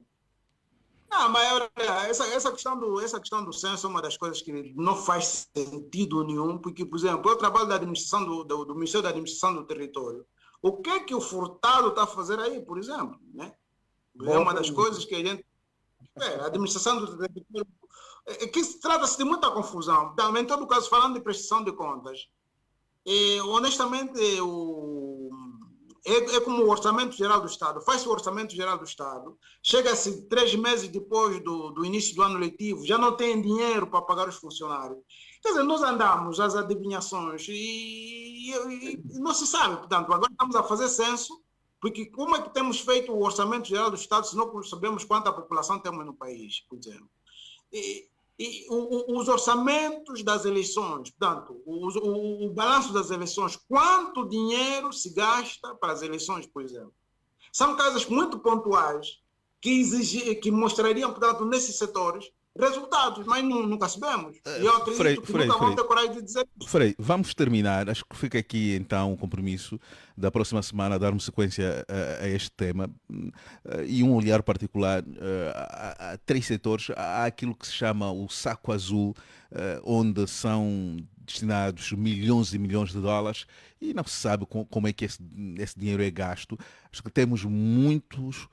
Não, mas olha, essa questão do censo é uma das coisas que não faz sentido nenhum, porque, por exemplo, eu trabalho da administração do Ministério da Administração do Território. O que é que o Furtado está a fazer aí, por exemplo? Né? É Boa uma das pergunta. coisas que a gente. A administração do território. Que trata-se de muita confusão. Também, em todo caso, falando de prestação de contas, honestamente, é como o Orçamento Geral do Estado. Faz-se o Orçamento Geral do Estado, chega-se 3 meses depois do início do ano letivo, já não tem dinheiro para pagar os funcionários. Quer dizer, nós andamos às adivinhações e não se sabe. Portanto, agora estamos a fazer censo, porque como é que temos feito o Orçamento Geral do Estado se não sabemos quanta população temos no país, por exemplo? Os orçamentos das eleições, portanto, o balanço das eleições, quanto dinheiro se gasta para as eleições, por exemplo. São casos muito pontuais que mostrariam, portanto, nesses setores, resultados, mas nunca sabemos. E eu acredito que nunca vão ter coragem de dizer isso. Frei, vamos terminar. Acho que fica aqui então o compromisso da próxima semana darmos sequência a este tema e um olhar particular a 3 setores. Há aquilo que se chama o saco azul, onde são destinados milhões e milhões de dólares e não se sabe como é que esse dinheiro é gasto. Acho que temos muitos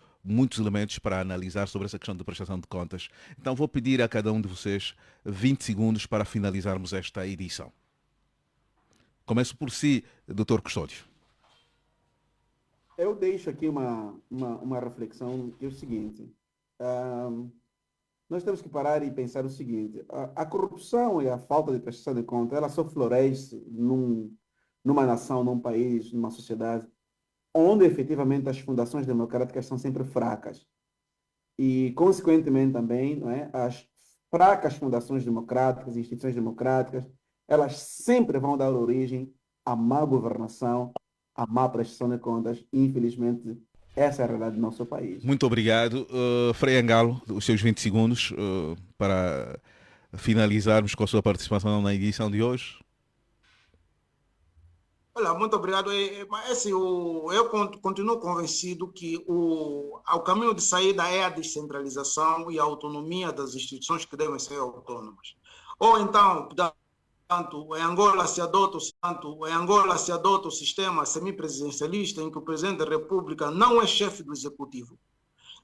elementos para analisar sobre essa questão de prestação de contas. Então vou pedir a cada um de vocês 20 segundos para finalizarmos esta edição. Começo por si, Dr. Custódio. Eu deixo aqui uma reflexão, que é o seguinte. Nós temos que parar e pensar o seguinte. A corrupção e a falta de prestação de contas, ela só floresce numa nação, num país, numa sociedade, onde efetivamente as fundações democráticas são sempre fracas. E, consequentemente, também, não é, as fracas fundações democráticas, instituições democráticas, elas sempre vão dar origem à má governação, à má prestação de contas. E, infelizmente, essa é a realidade do nosso país. Muito obrigado. Frei Angalo, os seus 20 segundos para finalizarmos com a sua participação na edição de hoje. Olha, muito obrigado. Assim, eu continuo convencido que o caminho de saída é a descentralização e a autonomia das instituições que devem ser autônomas. Ou então, portanto, em Angola se adota o sistema semipresidencialista em que o presidente da República não é chefe do executivo.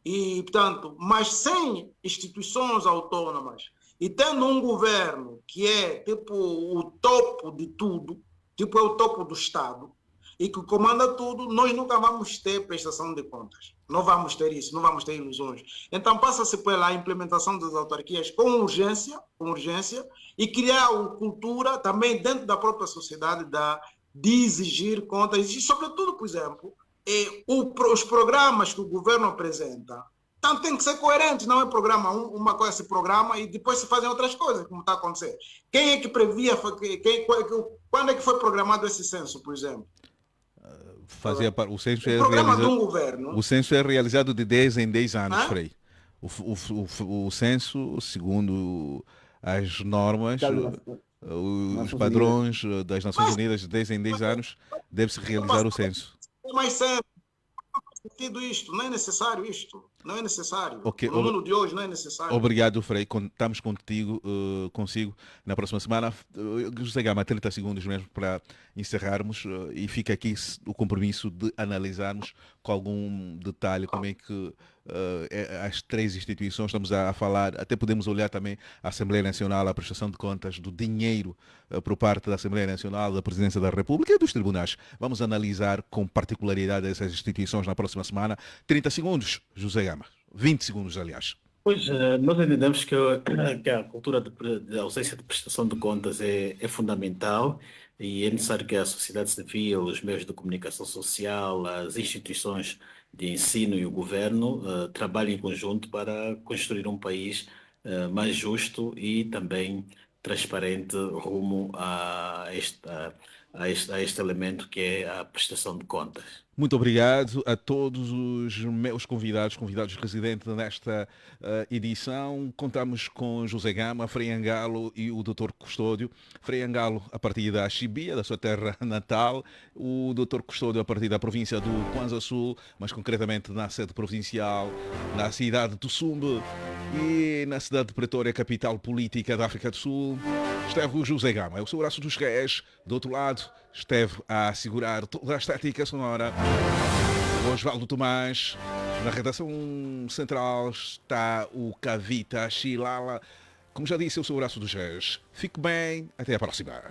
E, portanto, mas sem instituições autônomas e tendo um governo que é tipo o topo de tudo, tipo é o topo do Estado, e que comanda tudo, nós nunca vamos ter prestação de contas. Não vamos ter isso, não vamos ter ilusões. Então passa-se pela implementação das autarquias com urgência, e criar uma cultura também dentro da própria sociedade de exigir contas. E, sobretudo, por exemplo, os programas que o governo apresenta, então tem que ser coerente, não é programa uma coisa se programa e depois se fazem outras coisas, como está a acontecer. Quem é que previa, quando é que foi programado esse censo, por exemplo? O censo programa de um governo. O censo é realizado de 10 em 10 anos, Hã? Frei. O censo, segundo as normas, os padrões das Nações Unidas, de 10 em 10 anos, deve-se realizar o censo. Mas sério, não faz sentido isto, não é necessário isto. Não é necessário. Ok, No mundo de hoje não é necessário. Obrigado, Frei. Contamos consigo na próxima semana. José Gama, 30 segundos mesmo para encerrarmos e fica aqui o compromisso de analisarmos com algum detalhe como é que as 3 instituições, estamos a falar, até podemos olhar também a Assembleia Nacional, a prestação de contas do dinheiro por parte da Assembleia Nacional, da Presidência da República e dos tribunais. Vamos analisar com particularidade essas instituições na próxima semana. 30 segundos, José Gama. 20 segundos, aliás. Pois, nós entendemos que a cultura de ausência de prestação de contas é fundamental e é necessário que a sociedade civil, os meios de comunicação social, as instituições de ensino e o governo trabalhem em conjunto para construir um país mais justo e também transparente rumo a este elemento que é a prestação de contas. Muito obrigado a todos os meus convidados residentes nesta edição. Contamos com José Gama, Frei Angalo e o Dr. Custódio. Frei Angalo a partir da Chibia, da sua terra natal, o Dr. Custódio a partir da província do Kwanza Sul, mas concretamente na sede provincial, na cidade do Sumbe e na cidade de Pretória, capital política da África do Sul. Esteve o José Gama, é o seu braço dos reis. Do outro lado, esteve a segurar toda a estética sonora o Osvaldo Tomás. Na redação central está o Kavita Shilala. Como já disse, eu sou o braço dos reis. Fique bem, até a próxima.